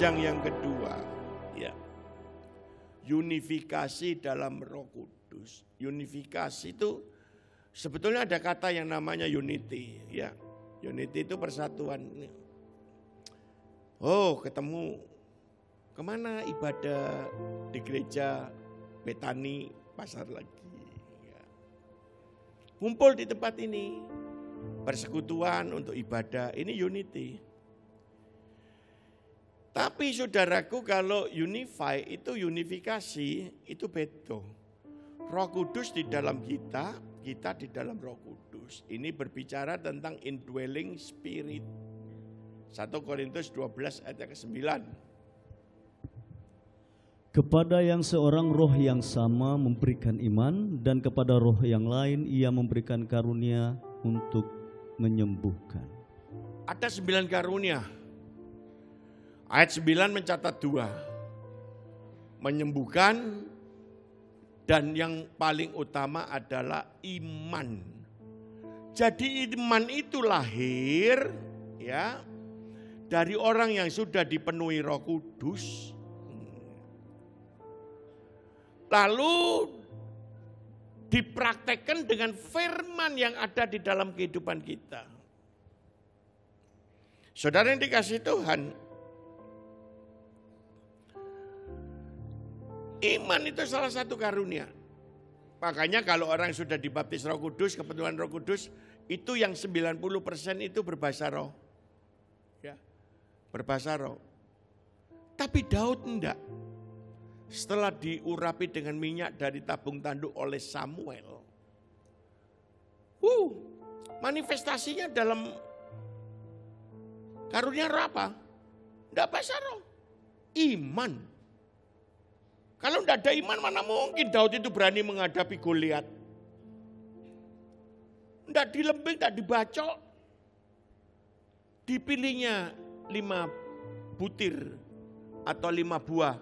yang kedua, ya, unifikasi dalam Roh Kudus. Unifikasi itu sebetulnya ada kata yang namanya unity, ya. Unity itu persatuan. Oh, ketemu kemana ibadah di gereja Betani Pasar lagi. Ya. Kumpul di tempat ini, persekutuan untuk ibadah, ini unity. Tapi saudaraku, kalau unify itu unifikasi itu beda. Roh Kudus di dalam kita, kita di dalam Roh Kudus. Ini berbicara tentang indwelling spirit. 1 Korintus 12 ayat ke-9. Kepada yang seorang roh yang sama memberikan iman, dan kepada roh yang lain ia memberikan karunia untuk menyembuhkan. Ada 9 karunia. Ayat 9 mencatat 2. Menyembuhkan, dan yang paling utama adalah iman. Jadi iman itu lahir, ya, dari orang yang sudah dipenuhi Roh Kudus. Lalu dipraktekkan dengan firman yang ada di dalam kehidupan kita. Saudara yang dikasihi Tuhan, iman itu salah satu karunia. Makanya kalau orang sudah dibaptis Roh Kudus, kepenuhan Roh Kudus, itu yang 90% itu berbahasa roh. Ya, berbahasa roh. Tapi Daud enggak. Setelah diurapi dengan minyak dari tabung tanduk oleh Samuel. Manifestasinya dalam karunia roh apa? Enggak bahasa roh. Iman. Kalau tidak ada iman, mana mungkin Daud itu berani menghadapi Goliat. Tidak dilembing, tidak dibacok. Dipilihnya 5 butir atau 5 buah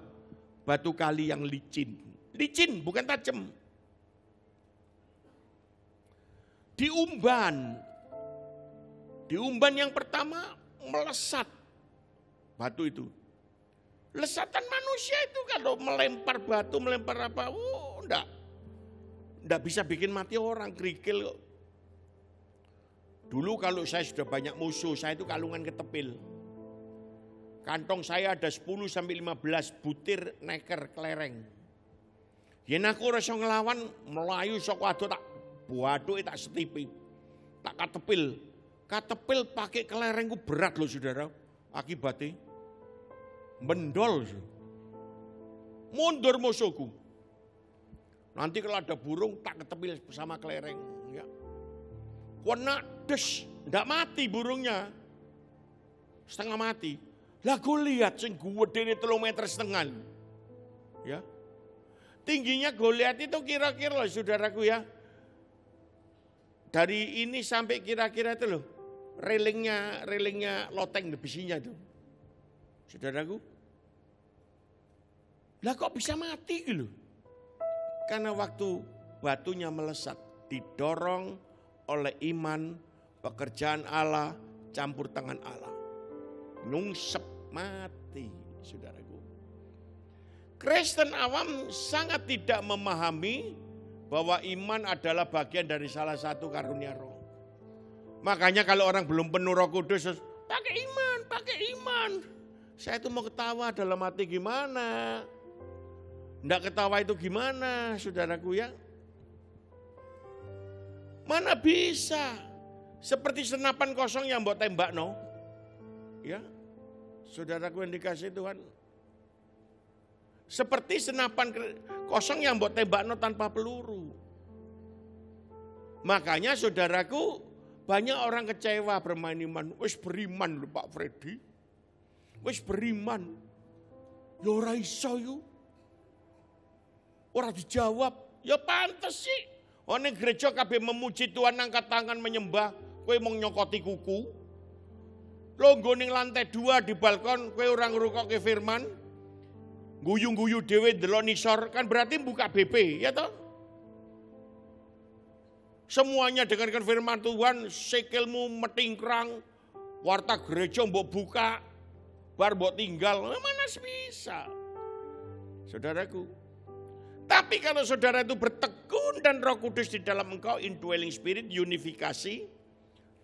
batu kali yang licin. Licin, bukan tajam. Diumban. Diumban yang pertama melesat batu itu. Lesatan manusia itu kalau melempar batu, melempar apa, enggak bisa bikin mati orang, kerikil kok. Dulu kalau saya sudah banyak musuh, saya itu kalungan ketepil. Kantong saya ada 10 sampai 15 butir neker kelereng. Yen aku ora iso nglawan, melayu saka ado tak buatu tak setipi. Tak katepil. Katepil pakai kelerengku berat loh saudara. Akibatnya mendol. Mundur musuhku. Nanti kalau ada burung tak ketepil bersama kelereng. Ya. Kena des, ndak mati burungnya. Setengah mati. Lah Goliat sing gedene 3,5 meter. Ya. Tingginya Goliat itu kira-kira loh saudaraku ya. Dari ini sampai kira-kira itu loh. Relingnya loteng besinya itu. Saudaraku. Lah kok bisa mati gitu? Karena waktu batunya melesat, didorong oleh iman, pekerjaan Allah, campur tangan Allah. Nungsep mati, saudaraku. Kristen awam sangat tidak memahami bahwa iman adalah bagian dari salah satu karunia roh. Makanya kalau orang belum penuh Roh Kudus, pakai iman. Saya itu mau ketawa dalam hati gimana? Nggak ketawa itu gimana, saudaraku ya? Mana bisa? Seperti senapan kosong yang buat tembak no. Ya, saudaraku yang dikasih Tuhan. Seperti senapan kosong yang buat tembak no tanpa peluru. Makanya saudaraku, banyak orang kecewa bermain iman. Wis beriman lho Pak Freddy. Wis beriman. Ya ora iso yo. Ora dijawab. Ya pantes sih. Ning gereja kabeh memuji Tuhan, angkat tangan menyembah, kowe mung nyokoti kuku. Longgo ning lantai 2 di balkon, kowe ora ngrungokke firman. Guyu-guyu dhewe ndelok nisor, kan berarti buka BP, ya toh? Semuanya dengarkan firman Tuhan, sikilmu metingkrang, warta gereja mbok buka, bar mbok tinggal, mana bisa? Saudaraku. Tapi kalau saudara itu bertekun dan Roh Kudus di dalam engkau, indwelling spirit, unifikasi,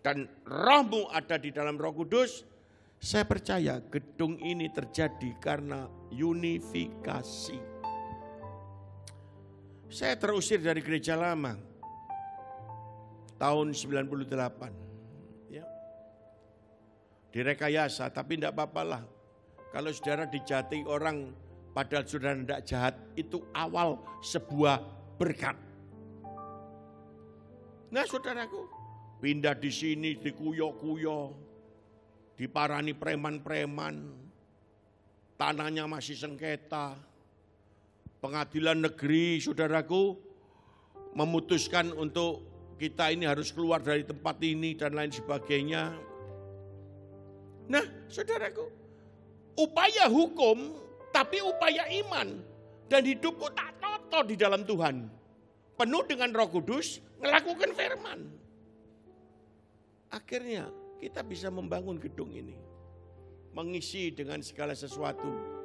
dan rohmu ada di dalam Roh Kudus, saya percaya gedung ini terjadi karena unifikasi. Saya terusir dari gereja lama tahun 98. Ya. Direkayasa, tapi tidak apa-apalah. Kalau saudara dijati orang padahal saudara tidak jahat, itu awal sebuah berkat. Nah saudaraku, pindah di sini dikuyo-kuyo, diparani preman-preman, tanahnya masih sengketa. Pengadilan negeri saudaraku memutuskan untuk kita ini harus keluar dari tempat ini dan lain sebagainya. Nah saudaraku, upaya hukum tapi upaya iman dan hidupku tak toto di dalam Tuhan. Penuh dengan Roh Kudus, melakukan firman. Akhirnya kita bisa membangun gedung ini. Mengisi dengan segala sesuatu.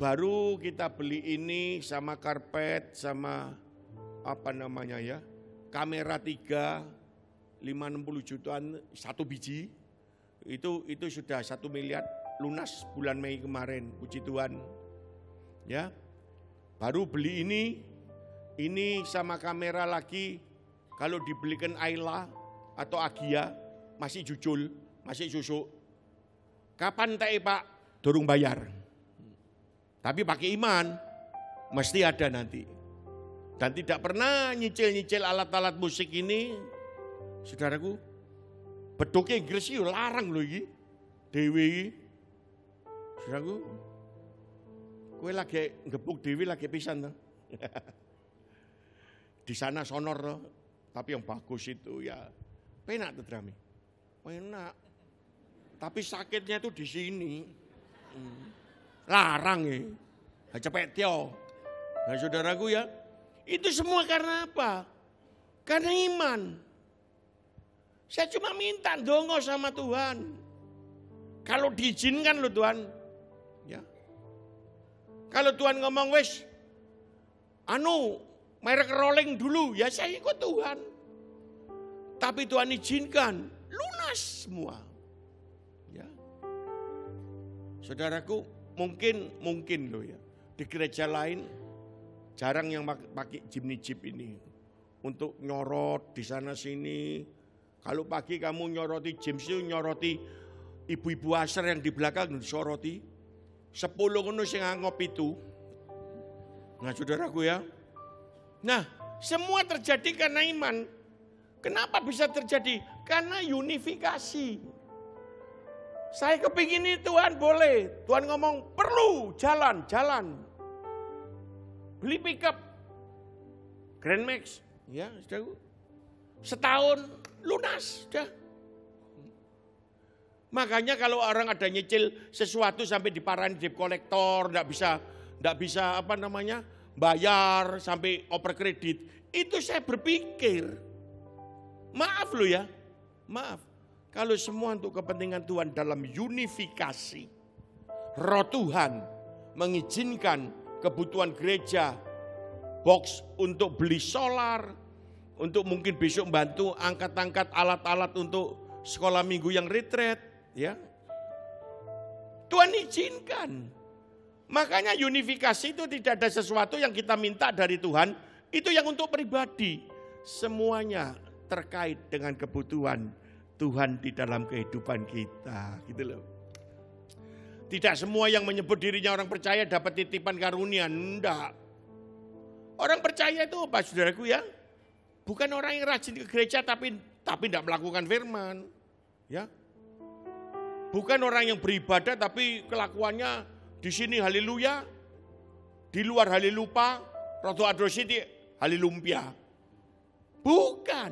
Baru kita beli ini sama karpet, sama apa namanya ya, kamera 3, 560 jutaan, 1 biji. Itu sudah 1 miliar. Lunas bulan Mei kemarin, puji Tuhan. Ya. Baru beli ini sama kamera lagi, kalau dibelikan Ayla atau Agia masih jujul, masih susuk. Kapan teh Pak? Durung bayar. Tapi pakai iman, mesti ada nanti. Dan tidak pernah nyicil-nyicil alat-alat musik ini, saudaraku. Bedoknya Inggris itu larang loh ini, dewe. Saudaraku, Kowe lagi ngebuk dewi lagi pisan toh. Di sana sonor toh, tapi yang bagus itu ya penak tuh Drami. Penak. Tapi sakitnya itu di sini. Larang ya. Cepet yo. Nah saudaraku ya, itu semua karena apa? Karena iman. Saya cuma minta dongo sama Tuhan. Kalau diizinkan loh Tuhan. Ya. Kalau Tuhan ngomong wes, merek rolling dulu, ya saya ikut Tuhan. Tapi Tuhan izinkan, lunas semua. Ya. Saudaraku, mungkin loh ya. Di gereja lain jarang yang pakai jeep ini untuk nyorot di sana sini. Kalau pagi kamu nyoroti James itu nyoroti ibu-ibu asar yang di belakang disoroti. 10 ngono sing ngopi itu. Nah, saudaraku ya. Nah, semua terjadi karena iman. Kenapa bisa terjadi? Karena unifikasi. Saya kepingin ini Tuhan boleh. Tuhan ngomong perlu jalan. Beli pickup Grand Max, ya, saudaraku. Setahun lunas, sudah. Makanya kalau orang ada nyicil sesuatu sampai diparahin debt collector, enggak bisa bayar sampai oper kredit, itu saya berpikir, maaf loh ya, maaf. Kalau semua untuk kepentingan Tuhan dalam unifikasi, Roh Tuhan mengizinkan kebutuhan gereja, box untuk beli solar, untuk mungkin besok bantu angkat-angkat alat-alat untuk sekolah minggu yang retreat, ya. Tuhan izinkan. Makanya unifikasi itu tidak ada sesuatu yang kita minta dari Tuhan, itu yang untuk pribadi. Semuanya terkait dengan kebutuhan Tuhan di dalam kehidupan kita, gitu loh. Tidak semua yang menyebut dirinya orang percaya dapat titipan karunia, enggak. Orang percaya itu apa saudaraku ya? Bukan orang yang rajin ke gereja tapi tidak melakukan firman, ya. Bukan orang yang beribadah tapi kelakuannya di sini haleluya, di luar halelupa, rodo adrositi halelumpia. Bukan.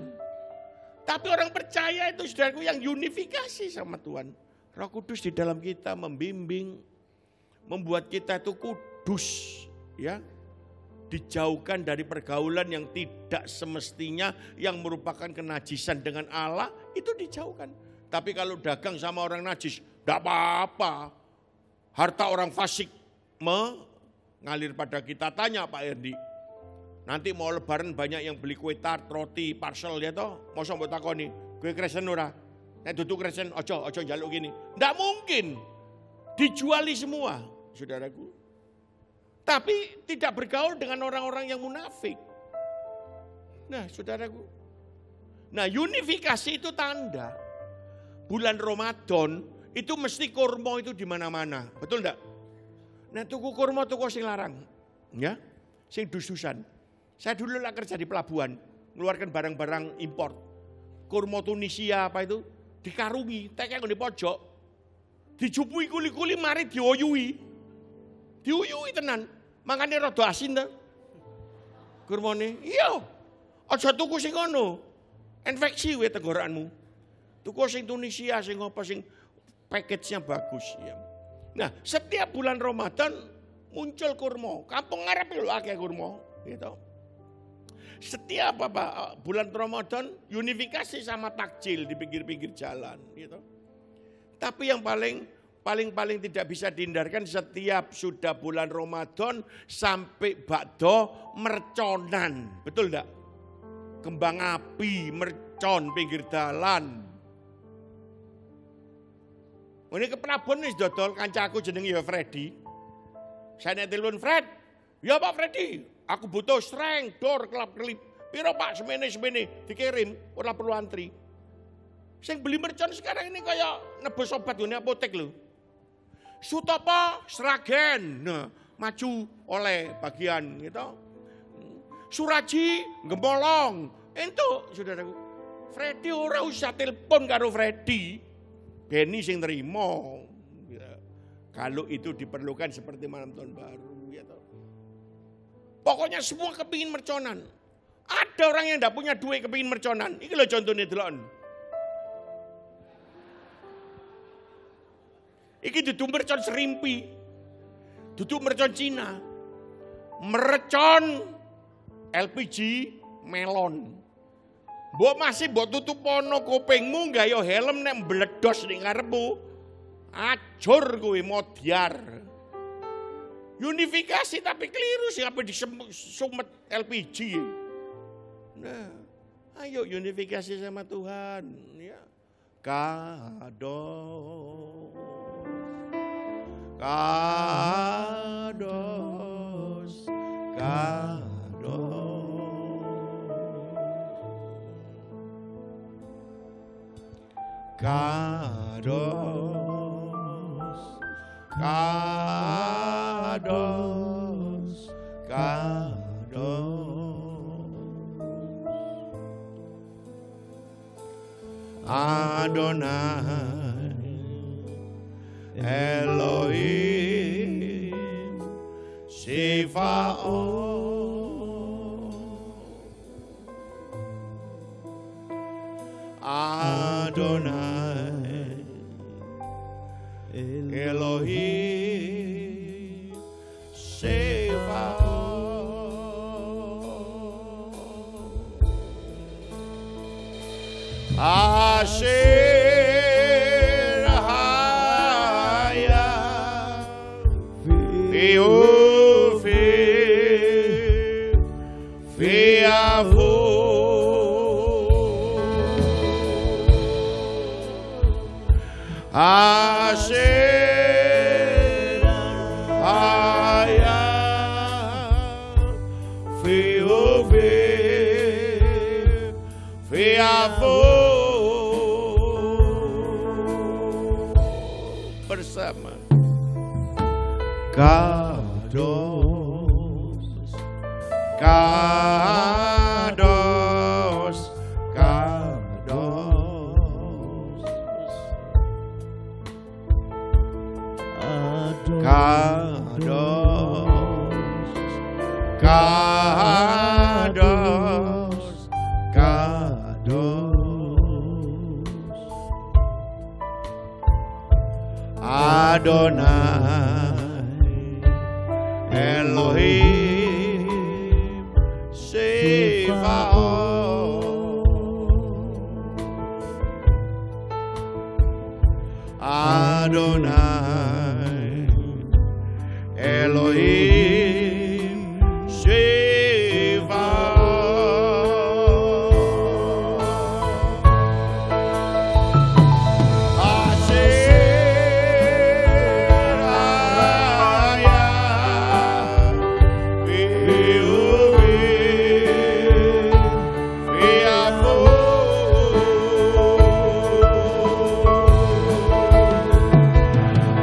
Tapi orang percaya itu saudaraku yang unifikasi sama Tuhan. Roh Kudus di dalam kita membimbing, membuat kita itu kudus, ya. Dijauhkan dari pergaulan yang tidak semestinya, yang merupakan kenajisan dengan Allah, itu dijauhkan. Tapi kalau dagang sama orang najis, tidak apa-apa. Harta orang fasik mengalir pada kita. Tanya Pak Erdi, nanti mau lebaran banyak yang beli kue tart, roti, parcel ya toh. Masa mbok takoni, kue kresen ora? Nek dudu kresen ojo njaluk gini. Tidak mungkin. Dijuali semua, saudaraku. Tapi tidak bergaul dengan orang-orang yang munafik. Nah, saudaraku. Nah, unifikasi itu tanda. Bulan Ramadan itu mesti kurma itu di mana-mana. Betul enggak? Nah, tuku kurma tuku sing larang. Ya, sing dus-dusan. Saya dulu lah kerja di pelabuhan, mengeluarkan barang-barang impor. Kurma Tunisia apa itu? Dikarungi, tekek di pojok. Dijupui kuli-kuli mari dioyui. Diuyui tenan. Makanya rada asin ta. Kurmane, iya. Aja tuku sing ngono. Infeksi we tenggorokanmu. Tuku sing Tunisia sing apa sing package-nya bagus ya. Nah, setiap bulan Ramadan muncul kurma. Kampung ngarep lho akeh kurma, gitu. Setiap bulan Ramadan unifikasi sama takjil di pinggir-pinggir jalan, gitu. Tapi yang paling tidak bisa dihindarkan setiap sudah bulan Ramadan sampai bakdo merconan. Betul enggak? Kembang api, mercon pinggir dalan. Ini ke pelabuhan wis dodol kancaku jenenge ya Freddy. Saya telepon Fred. Ya Pak Freddy, aku butuh streng, dor, kelap-kelip. Piro Pak semene dikirim, ora perlu antri. Sing beli mercon sekarang ini kayak nebus obat di apotek lho. Sutopo Sragen, nah, maju oleh bagian gitu. Suraji Gembolong, entuk saudaraku. Freddy ora usah telepon karo Freddy, Benny sing nerimo. Kalau itu diperlukan seperti malam tahun baru. Ya toh. Pokoknya semua kepingin merconan. Ada orang yang tidak punya duit kepingin merconan. Ini loh contohnya delon. Iki duduk mercon serimpi. Duduk mercon Cina. Mercon LPG melon. Mbok masih mbok tutup pono kupingmu gak yo helm nek mbledos ning ngarepmu. Ajur kuwi modiar. Unifikasi tapi keliru sih apa disumet LPG. Nah, ayo unifikasi sama Tuhan ya. Kados. Kados. Kados. Kados, kados, kados. Adonai, Elohim, Sifaon. Adonai, Elohim, Sebaot, Asher Haya, Fiufi, Fiafu. Asher Haya Fiufi Fiafu bersama Kados Kados Kados, Kados, Kados, Adonai, Elohim, Sebaot, Adonai, Elohim, Sebaot,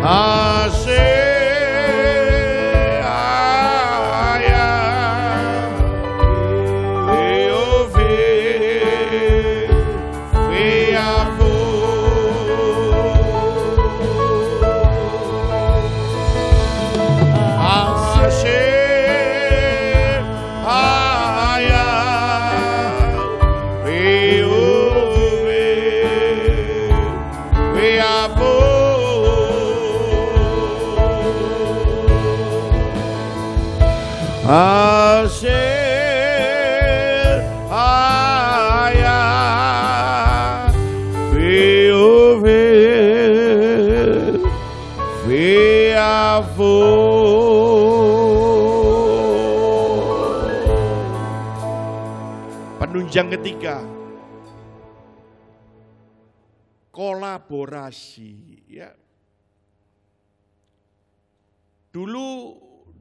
Asher Haya, Fiufi, Fiafu, Asher Asher Haya Fiufi Fiafu. Penunjang ketiga, kolaborasi ya. Dulu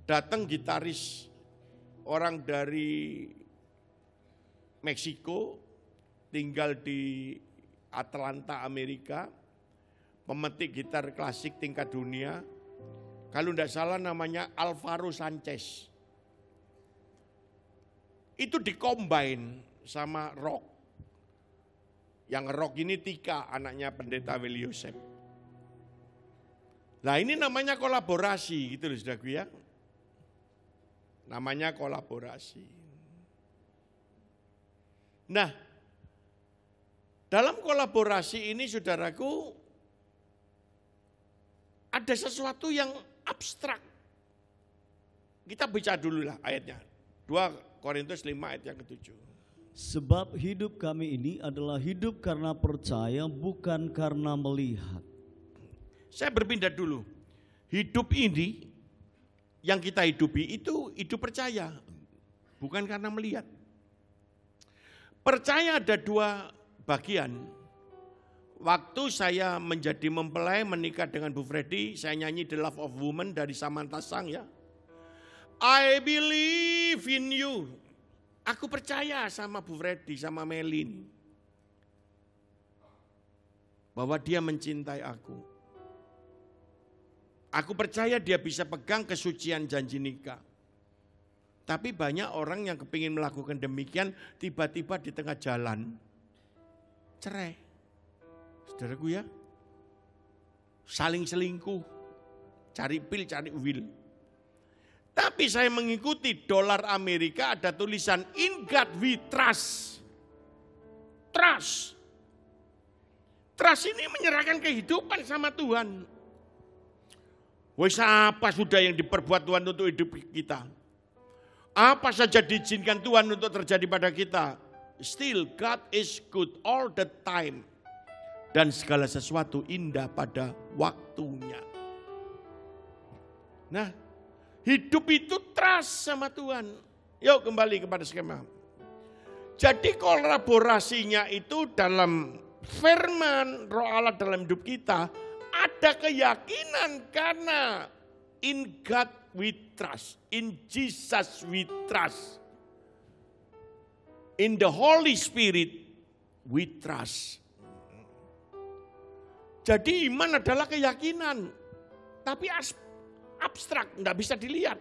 datang gitaris orang dari Meksiko, tinggal di Atlanta, Amerika, pemetik gitar klasik tingkat dunia. Kalau tidak salah namanya Alvaro Sanchez. Itu dikombine sama rock. Yang rock ini Tika, anaknya pendeta Willy Yosef. Nah ini namanya kolaborasi gitu loh saudaraku ya. Namanya kolaborasi. Nah, dalam kolaborasi ini saudaraku, ada sesuatu yang abstrak. Kita baca dulu lah ayatnya. 2 Korintus 5 ayat yang ke-7. Sebab hidup kami ini adalah hidup karena percaya, bukan karena melihat. Saya berpindah dulu. Hidup ini yang kita hidupi itu hidup percaya, bukan karena melihat. Percaya ada 2 bagian. Waktu saya menjadi mempelai menikah dengan Bu Freddy, saya nyanyi The Love of Woman dari Samantha Sang ya. I believe in you. Aku percaya sama Bu Freddy, sama Melin. Bahwa dia mencintai aku. Aku percaya dia bisa pegang kesucian janji nikah. Tapi banyak orang yang kepingin melakukan demikian, tiba-tiba di tengah jalan cerai. Saudaraku ya, saling selingkuh, cari pil, cari wil. Tapi saya mengikuti dolar Amerika ada tulisan In God We Trust. Trust. Trust ini menyerahkan kehidupan sama Tuhan. Wes apa sudah yang diperbuat Tuhan untuk hidup kita? Apa saja diizinkan Tuhan untuk terjadi pada kita? Still God is good all the time. Dan segala sesuatu indah pada waktunya. Nah, hidup itu trust sama Tuhan. Yuk kembali kepada skema. Jadi kolaborasinya itu dalam firman Roh Allah dalam hidup kita. Ada keyakinan karena in God we trust. In Jesus we trust. In the Holy Spirit we trust. Jadi iman adalah keyakinan. Tapi abstrak, enggak bisa dilihat.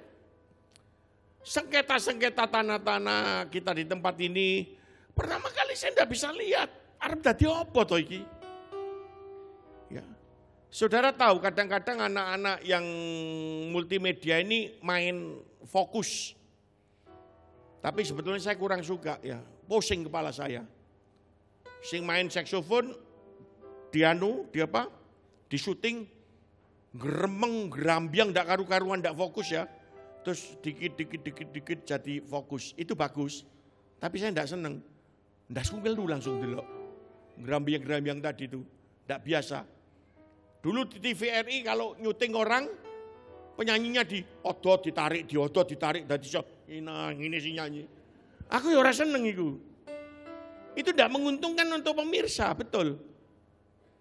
Sengketa-sengketa tanah-tanah kita di tempat ini, pertama kali saya enggak bisa lihat. Arep dadi apa toh iki? Ya. Saudara tahu kadang-kadang anak-anak yang multimedia ini main fokus. Tapi sebetulnya saya kurang suka ya, pusing kepala saya. Sing main saksofon, di syuting, geremeng, gerambiang, ndak karu-karuan, ndak fokus ya. Terus dikit jadi fokus, itu bagus. Tapi saya ndak seneng, ndak sungkel dulu langsung delok. Gerambiang tadi itu, ndak biasa. Dulu di TVRI kalau nyuting orang, penyanyinya diodot ditarik, tadi ini sih nyanyi. Aku ya ora seneng itu. Itu tidak menguntungkan untuk pemirsa, betul.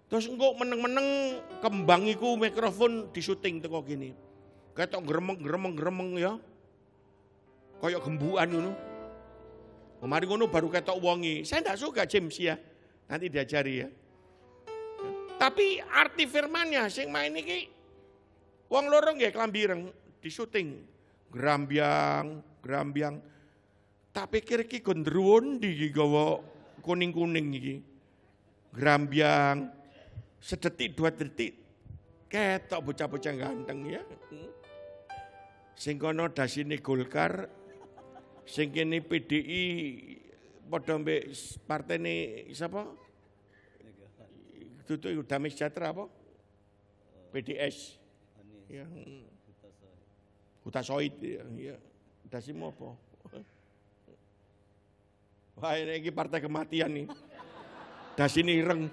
Terus engkau meneng-meneng kembang iku mikrofon di syuting teko gini. Ketok gremeng ya. Kayak gembukan ngono. Kemarin ngono baru ketok wongi. Saya tidak suka James ya. Nanti diajari ya. Tapi arti firmannya sing main iki wong loro nggih klambi ireng di syuting. Gerambiang. Tak pikir iki gondruwon iki gawa kuning-kuning iki. Gerambiang. Sedetik 2 detik ketok bocah-bocah ganteng ya. Sing kono dasine Golkar, sing kene PDI padha mbek partene sapa? Itu Damai Sejahtera apa? PDS. Ya. Hutasoid ya. Dasimu apa? Wah ini partai kematian nih. Dasine ireng.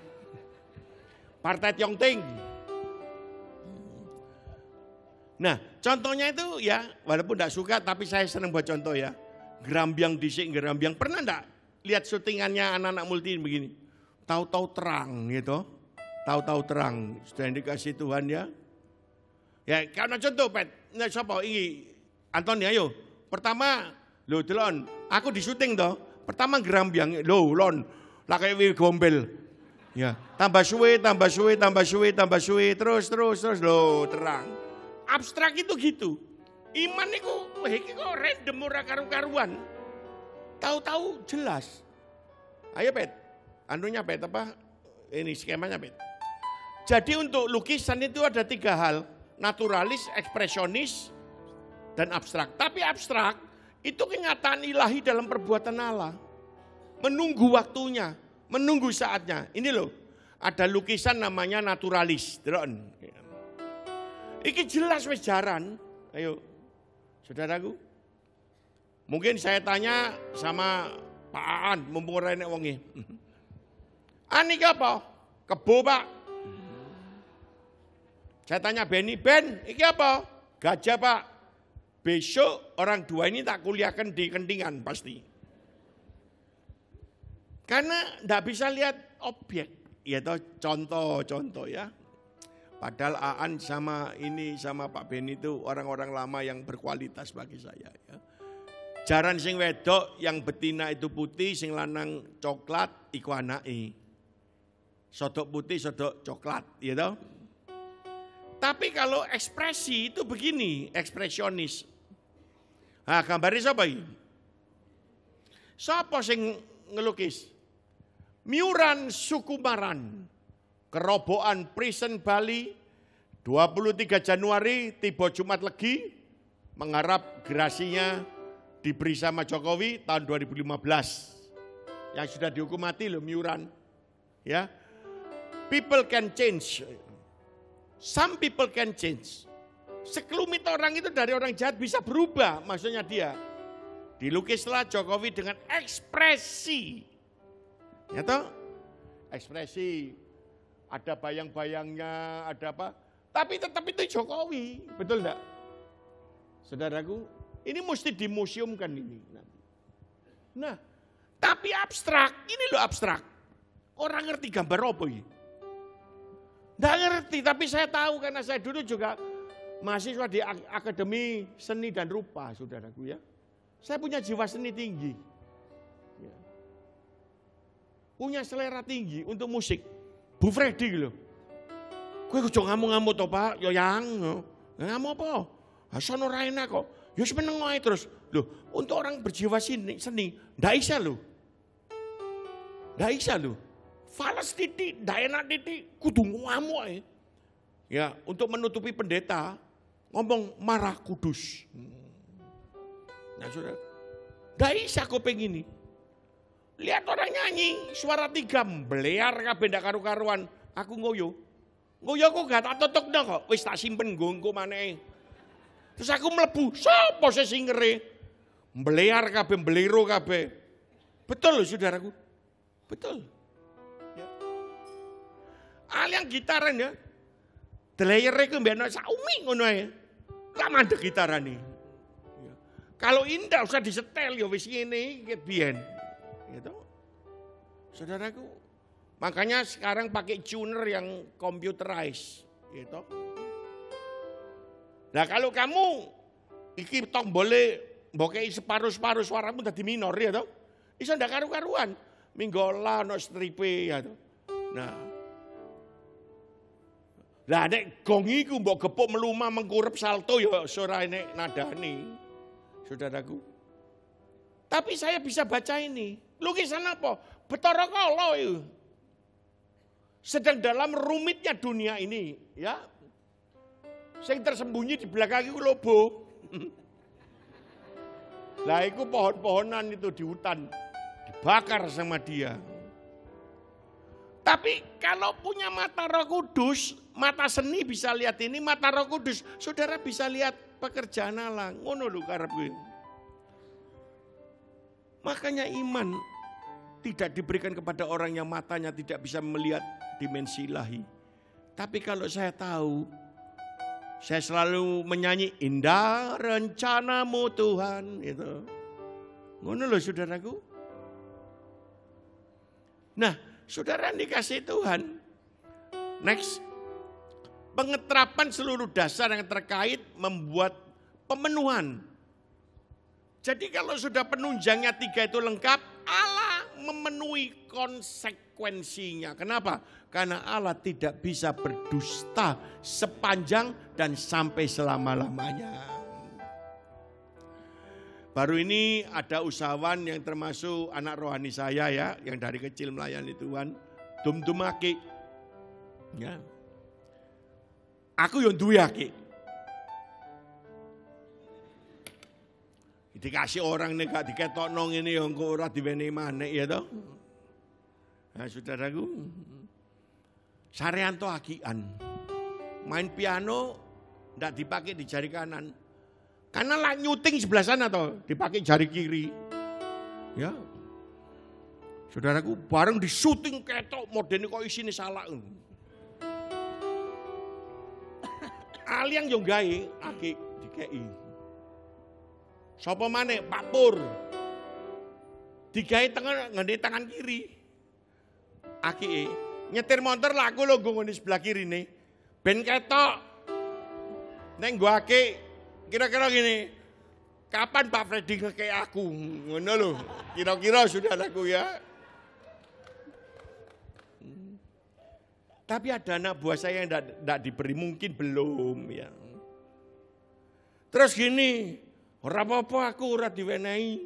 Partai Tiongting. Nah, contohnya itu ya, walaupun tidak suka tapi saya senang buat contoh ya. Gerambiang disik, gerambiang. Pernah enggak lihat syutingannya anak-anak multi begini? Tahu-tahu terang gitu. Tahu-tahu terang. Sudah dikasih Tuhan ya. Ya, karena contoh Pet. Nah, siapa ini? Antoni ayo. Pertama, lo delon, aku di syuting toh. Pertama gerambiang, lo lon. Lah kayak gombel. Ya, tambah suwe, terus lo terang. Abstrak itu gitu. Iman itu, wah iki kok random ora karu-karuan. Tahu-tahu jelas. Ayo Pet, anunya Pet apa? Ini skemanya Pet. Jadi untuk lukisan itu ada 3 hal. naturalis, ekspresionis, dan abstrak. Tapi abstrak itu kenyataan ilahi dalam perbuatan Allah. Menunggu waktunya, menunggu saatnya. Ini loh, ada lukisan namanya naturalis. Iki jelas wis jaran. Ayo, saudaraku. Mungkin saya tanya sama Pak Aan, mumpung ora enek wonge. Niki apa? Kebo, Pak. Saya tanya Beni, Ben, iki apa? Gajah, Pak. Besok orang dua ini tak kuliahkan di Kentingan pasti. Karena enggak bisa lihat objek. Ya toh, contoh ya. Padahal Aan sama Pak Beni itu orang-orang lama yang berkualitas bagi saya ya. Jaran sing wedok yang betina itu putih, sing lanang coklat iku anake. Sodok putih, sodok coklat, ya toh. Tapi kalau ekspresi itu begini, ekspresionis. Nah, gambarnya siapa ini? Siapa sing ngelukis? Miuran Sukumaran, Kerobokan Prison Bali, 23 Januari tiba Jumat Legi, mengharap gerasinya diberi sama Jokowi tahun 2015. Yang sudah dihukum mati loh Miuran. Ya. People can change. Some people can change. Sekelumit orang itu dari orang jahat bisa berubah, maksudnya dia. Dilukislah Jokowi dengan ekspresi. Ya toh? Ekspresi. Ada bayang-bayangnya, ada apa. Tapi tetap itu Jokowi, betul enggak? Saudaraku, ini mesti dimuseumkan ini. Nah, tapi abstrak, ini loh abstrak. Orang ngerti gambar apa ini? Enggak ngerti, tapi saya tahu karena saya dulu juga mahasiswa di Akademi Seni dan Rupa, saudaraku ya. Saya punya jiwa seni tinggi. Ya. Punya selera tinggi untuk musik. Bu Freddy lho. Kowe kudu ngamuk-ngamuk to, Pak? Ya yang. Ngamuk apa? Sono ra enak kok. Ya seneng wae terus. Loh, untuk orang berjiwa seni ndak bisa lho. Ndak bisa lho. Fales titik, ndak enak titik, kudu ngamuk ae. Ya, untuk menutupi pendeta ngomong marah kudus. Nah, Saudara. Ndak bisa kuping ini. Lihat orang nyanyi, suara tiga, belear kabeh ndak karu-karuan. Aku ngoyo. Ngoyo aku gak tak tutupno kok, wis tak simpen nggo maneh. Terus aku mlebu, sapa sing singere? Belear kabeh, belero kabeh. Betul loh saudaraku. Betul. Ya. Yang gitaran ya. Delayere ku mbekno saumi ngono ae. Lah mandeg gitarane. Ya. Kalau indah usah disetel ya wis ngene iki biyen. Gitu. Saudaraku, makanya sekarang pakai tuner yang computerized, gitu. Nah kalau kamu iki tombole mbokei separuh-separuh suaramu dadi minor ya toh. Iso ndak karu-karuan. Minggola no stripe ya toh. Nah. Lah nek gong iku mbok gepuk melumah mengkurep salto ya ora nek nadani. Saudaraku. Tapi saya bisa baca ini. Lukisan apa? Bathara Kala itu. Sedang dalam rumitnya dunia ini, ya. Sing tersembunyi di belakang itu lobo. Lah itu pohon-pohonan itu di hutan dibakar sama dia. Tapi kalau punya mata Roh Kudus, mata seni bisa lihat ini, mata Roh Kudus, saudara bisa lihat pekerjaan Allah. Ngono lho karepku. Makanya iman tidak diberikan kepada orang yang matanya tidak bisa melihat dimensi ilahi. Tapi kalau saya tahu, saya selalu menyanyi indah rencanamu Tuhan. Gitu. Ngono loh saudaraku. Nah, saudara dikasih Tuhan. Next, pengeterapan seluruh dasar yang terkait membuat pemenuhan. Jadi kalau sudah penunjangnya 3 itu lengkap, Allah memenuhi konsekuensinya. Kenapa? Karena Allah tidak bisa berdusta sepanjang dan sampai selama-lamanya. Baru ini ada usahawan yang termasuk anak rohani saya ya, yang dari kecil melayani Tuhan, Dum-dum aki. Ya. Aku yang duwe aki. dikasih orang nih gak diketokno ngene ya engko ora diwenehi maneh ya toh. Nah, saudaraku, Saryanto Agian main piano ndak dipakai di jari kanan. Karena lah nyuting sebelah sana toh, dipakai jari kiri. Ya. Saudaraku, bareng di syuting ketok modene kok isine salah. Aliang yo gawe Aki dikei. Sapa maneh Pak Pur. Digawe ngene tangan kiri. Aki nyetir motor lah aku lho nggo sebelah kirine. Ben ketok. Nek nggo Aki kira-kira gini. Kapan Pak Freddy ngekei aku? Ngono lho. Kira-kira sudah laku ya. Tapi ada anak buah saya yang tidak diberi, mungkin belum ya. Terus gini, ora apa-apa aku ora diwenehi.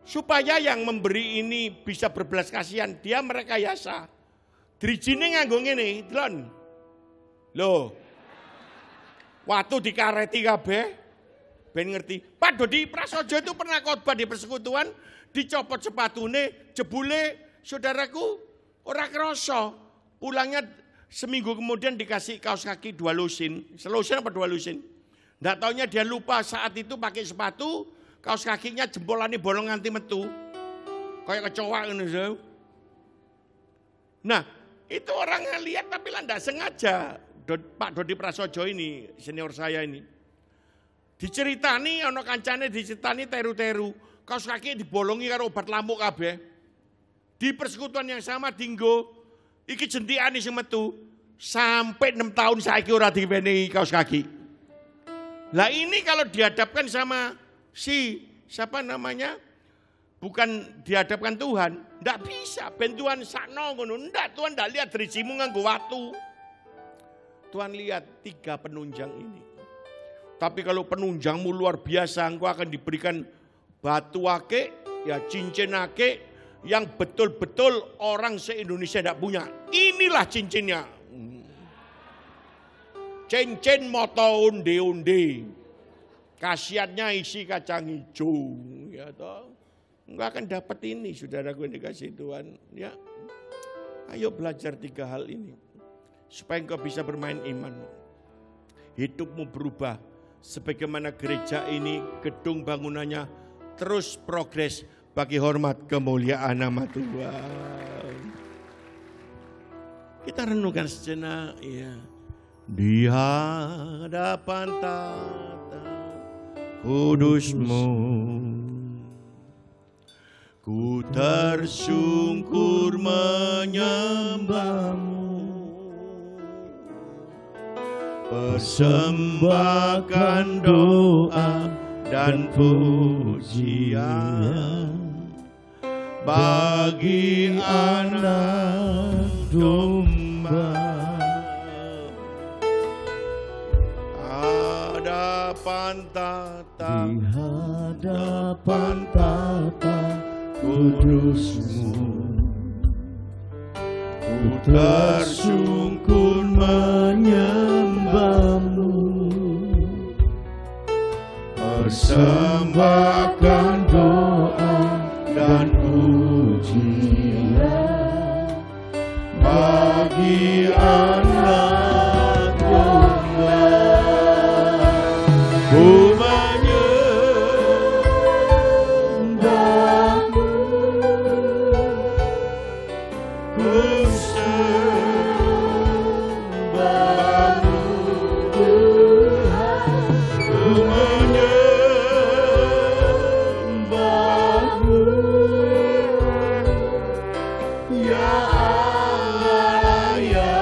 Supaya yang memberi ini bisa berbelas kasihan, dia merekayasa. Drijine nganggo ngene, delon. Loh. Waktu dikareti kabeh, ben ngerti. Pak Dodi Prasojo itu pernah khotbah di persekutuan, dicopot sepatune, jebule saudaraku ora kroso. Pulangnya seminggu kemudian dikasih kaos kaki 2 lusin. Selusin apa 2 lusin? Nggak taunya dia lupa saat itu pakai sepatu, kaos kakinya jempolannya bolong nganti metu. Kayak kecoa gitu. Nah, itu orang ngeliat tapi lah nggak sengaja. Pak Dodi Prasojo ini, senior saya ini. Diceritani, ono kancane diceritani teru-teru. Kaos kaki dibolongi karo obat lamuk kabeh. Di persekutuan yang sama dinggo. Iki jentiane sing metu sampai 6 tahun saiki ora diwenehi kaos kaki. Lah ini kalau dihadapkan sama siapa namanya? Bukan dihadapkan Tuhan, ndak bisa. Ben Tuhan sakno ngono, ndak Tuhan ndak lihat drisimu nganggo watu. Tuhan lihat 3 penunjang ini. Tapi kalau penunjangmu luar biasa, engkau akan diberikan batu ake, ya cincin ake, yang betul-betul orang se-Indonesia tidak punya. Inilah cincinnya. Cincin moto unde-unde. Kasiatnya isi kacang hijau. Ya toh. Enggak akan dapat ini, saudaraku yang dikasih Tuhan. Ya. Ayo belajar 3 hal ini. Supaya engkau bisa bermain iman. Hidupmu berubah. Sebagaimana gereja ini, gedung bangunannya terus progres. Bagi hormat kemuliaan nama Tuhan. Kita renungkan sejenak ya. Di hadapan tata kudus-Mu, ku tersungkur menyembah-Mu, persembahkan doa dan pujian bagi anak domba. Hadapan tata, di hadapan tata kudus-Mu, ku tersungkur menyembah-Mu, persembahkan doa dan pujian bagi anak domba. Ku menyembah-Mu, ku sembah-Mu Tuhan, ku menyembah-Mu ya Allah ya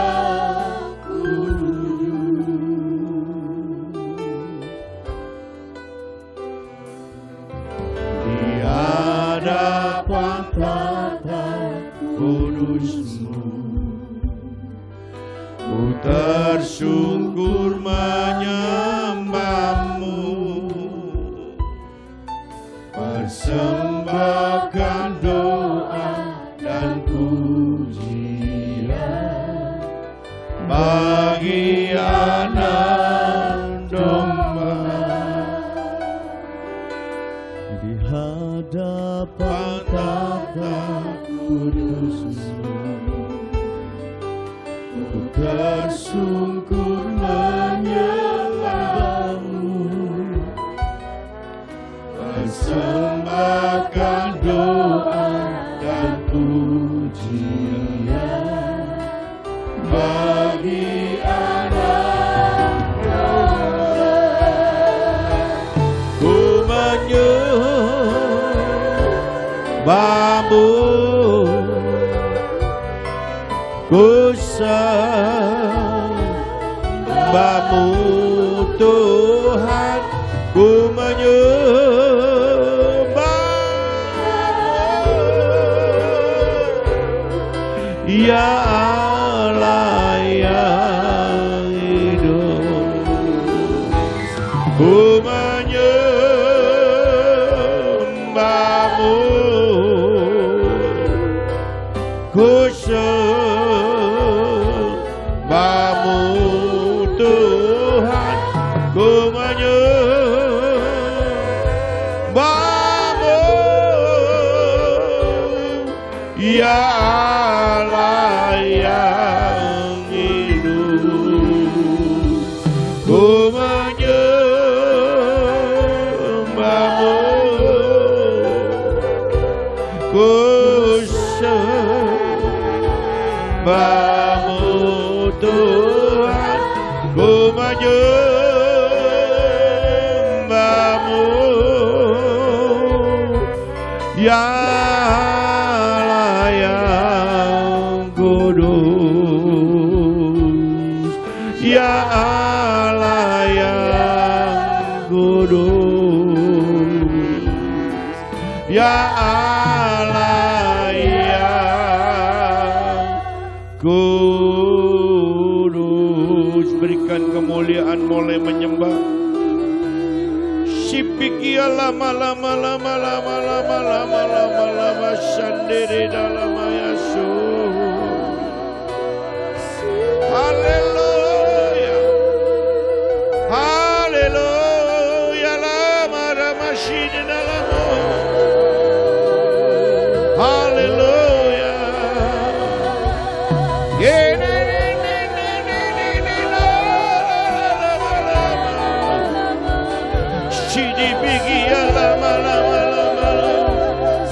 di hadapan tata kudus-Mu, ku tersungkur menyembah-Mu, persembahkan doa dan pujian bagi anak domba. menyembahmu, persembahkan doa dan pujian bagi anak domba. Ku menyembahmu, ku sembahmu Tuhan, ku menyembahmu, ya Allah yang hidup. Ku menyembahmu, ku sembahmu Tuhan, ku menyembahmu, ya Allah yang hidup. Ku menyembahmu, ku sembahmu Tuhan, ku menyembahmu, ya Allah yang kudus, ya Allah yang kudus, ya Allah yang kudus. Berikan kemuliaan mulai menyembah. Sipikia lama lama lama lama lama lama lama lama sandiri dalam Yesus. Haleluya, haleluya, lama ramasi di dalammu. Haleluya,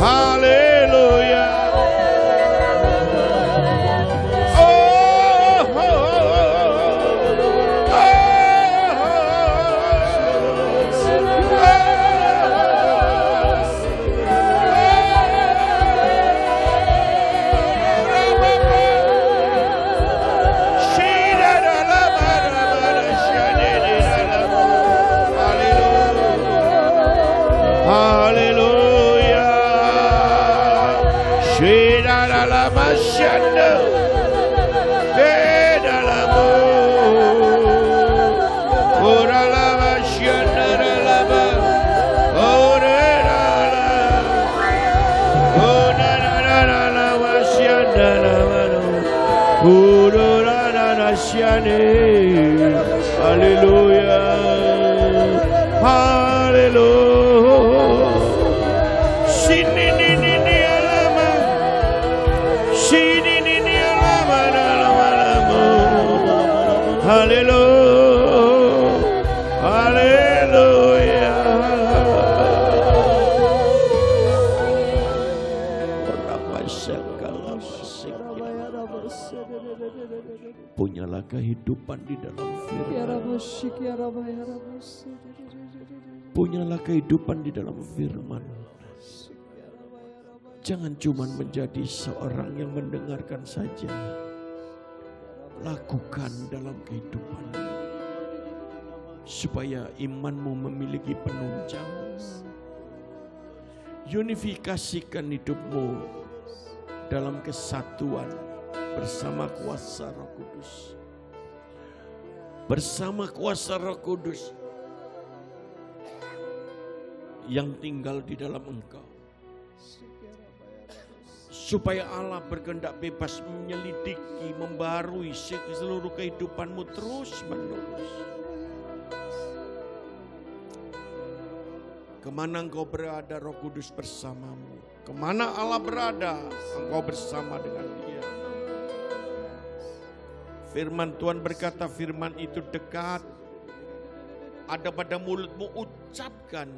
haleluya. Haleluya, Shira la masyanda, Bedalamu, Ora la masyanda la ba, Ora la, Ora la masyanda la ba, Ora la syane. Haleluya, haleluya. Sini ni alama, sini ni alama alama. Haleluya, haleluya. Orang masyarakat punyalah kehidupan di dalam firman. Punyalah kehidupan di dalam firman. Jangan cuma menjadi seorang yang mendengarkan saja. Lakukan dalam kehidupan. Supaya imanmu memiliki penunjang. Unifikasikan hidupmu dalam kesatuan bersama kuasa Roh Kudus. Bersama kuasa Roh Kudus yang tinggal di dalam engkau. Supaya Allah berkehendak bebas menyelidiki, membarui seluruh kehidupanmu terus menerus. Kemana engkau berada, Roh Kudus bersamamu. Kemana Allah berada, engkau bersama dengan Dia. Firman Tuhan berkata, firman itu dekat, ada pada mulutmu, ucapkan.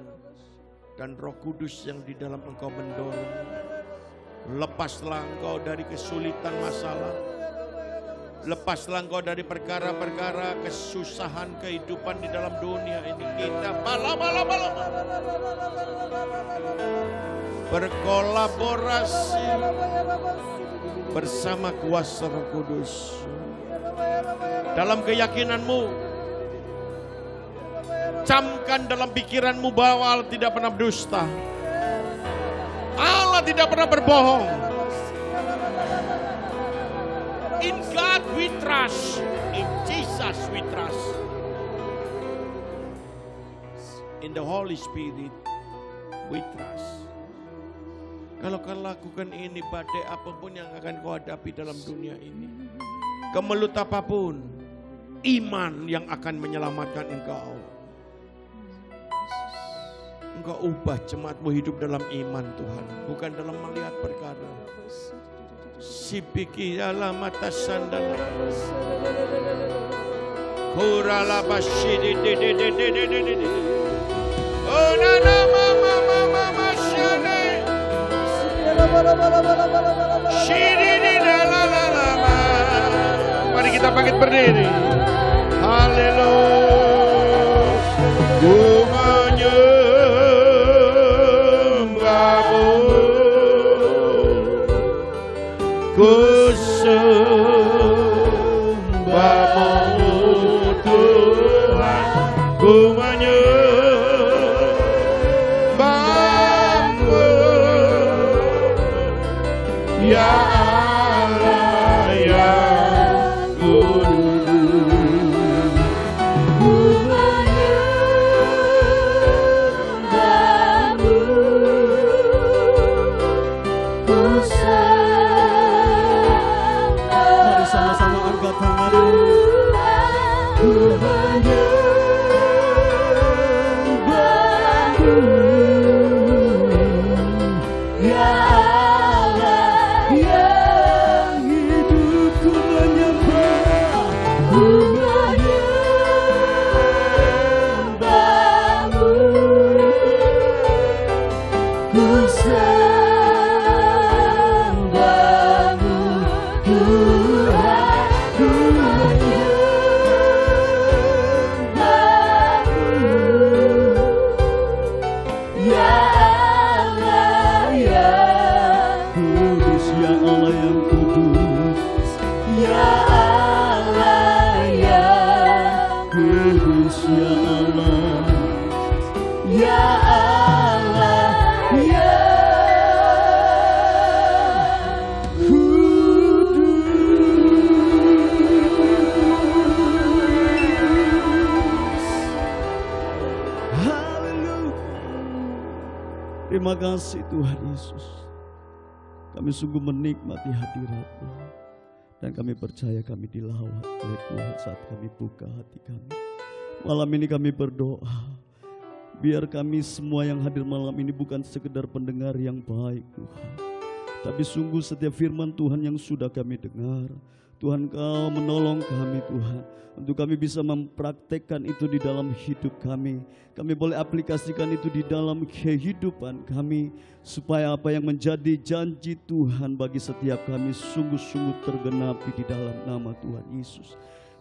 Dan Roh Kudus yang di dalam engkau mendorong. Lepaslah engkau dari kesulitan masalah. Lepaslah engkau dari perkara-perkara kesusahan kehidupan di dalam dunia ini. Kita berkolaborasi bersama kuasa Roh Kudus. Dalam keyakinanmu, camkan dalam pikiranmu bahwa Allah tidak pernah berdusta. Allah tidak pernah berbohong. In God we trust, in Jesus we trust, in the Holy Spirit we trust. Kalau kau lakukan ini, badai apapun yang akan kau hadapi dalam dunia ini, kemelut apapun, iman yang akan menyelamatkan engkau. Engkau ubah jemaatmu hidup dalam iman Tuhan, bukan dalam melihat perkara. Sipiki dalam mata sandal, kurala bashidi de. Oh nana mama mama shane, shidi di la. Mari kita bangkit berdiri. Haleluya. Ku sembahmu Tuhan, ku menyembahmu, ya Allah yang kudus. Ku menyembahmu, ku sama-sama angkat tanganmu. Ku menyembahmu, ya Allah yang hidup. Ku menyembah, ku menyembahmu, ku sembahmu Tuhan, ku menyembahmu, ya Allah yang kudus, ya Allah yang kudus, ya Allah yang kudus, ya Allah, ya Allah yang terima kasih Tuhan Yesus. Kami sungguh menikmati hadirat-Mu. Dan kami percaya kami dilawat oleh Tuhan saat kami buka hati kami. Malam ini kami berdoa. Biar kami semua yang hadir malam ini bukan sekedar pendengar yang baik Tuhan. Tapi sungguh setiap firman Tuhan yang sudah kami dengar. Tuhan Kau menolong kami Tuhan. Untuk kami bisa mempraktekkan itu di dalam hidup kami. Kami boleh aplikasikan itu di dalam kehidupan kami. Supaya apa yang menjadi janji Tuhan bagi setiap kami sungguh-sungguh tergenapi di dalam nama Tuhan Yesus.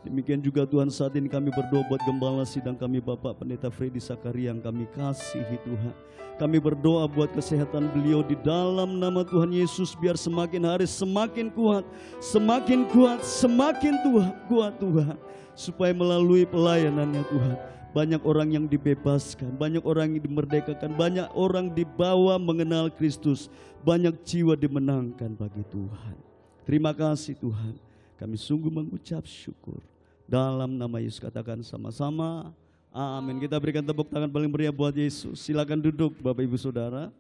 Demikian juga Tuhan saat ini kami berdoa buat gembala sidang kami Bapak Pendeta Freddy Sakaria yang kami kasihi Tuhan. Kami berdoa buat kesehatan beliau di dalam nama Tuhan Yesus. Biar semakin hari semakin kuat, semakin kuat, semakin kuat Tuhan. Supaya melalui pelayanannya Tuhan, banyak orang yang dibebaskan, banyak orang yang dimerdekakan, banyak orang dibawa mengenal Kristus, banyak jiwa dimenangkan bagi Tuhan. Terima kasih Tuhan, kami sungguh mengucap syukur. Dalam nama Yesus katakan sama-sama, amin. Kita berikan tepuk tangan paling meriah buat Yesus. Silakan duduk Bapak Ibu Saudara.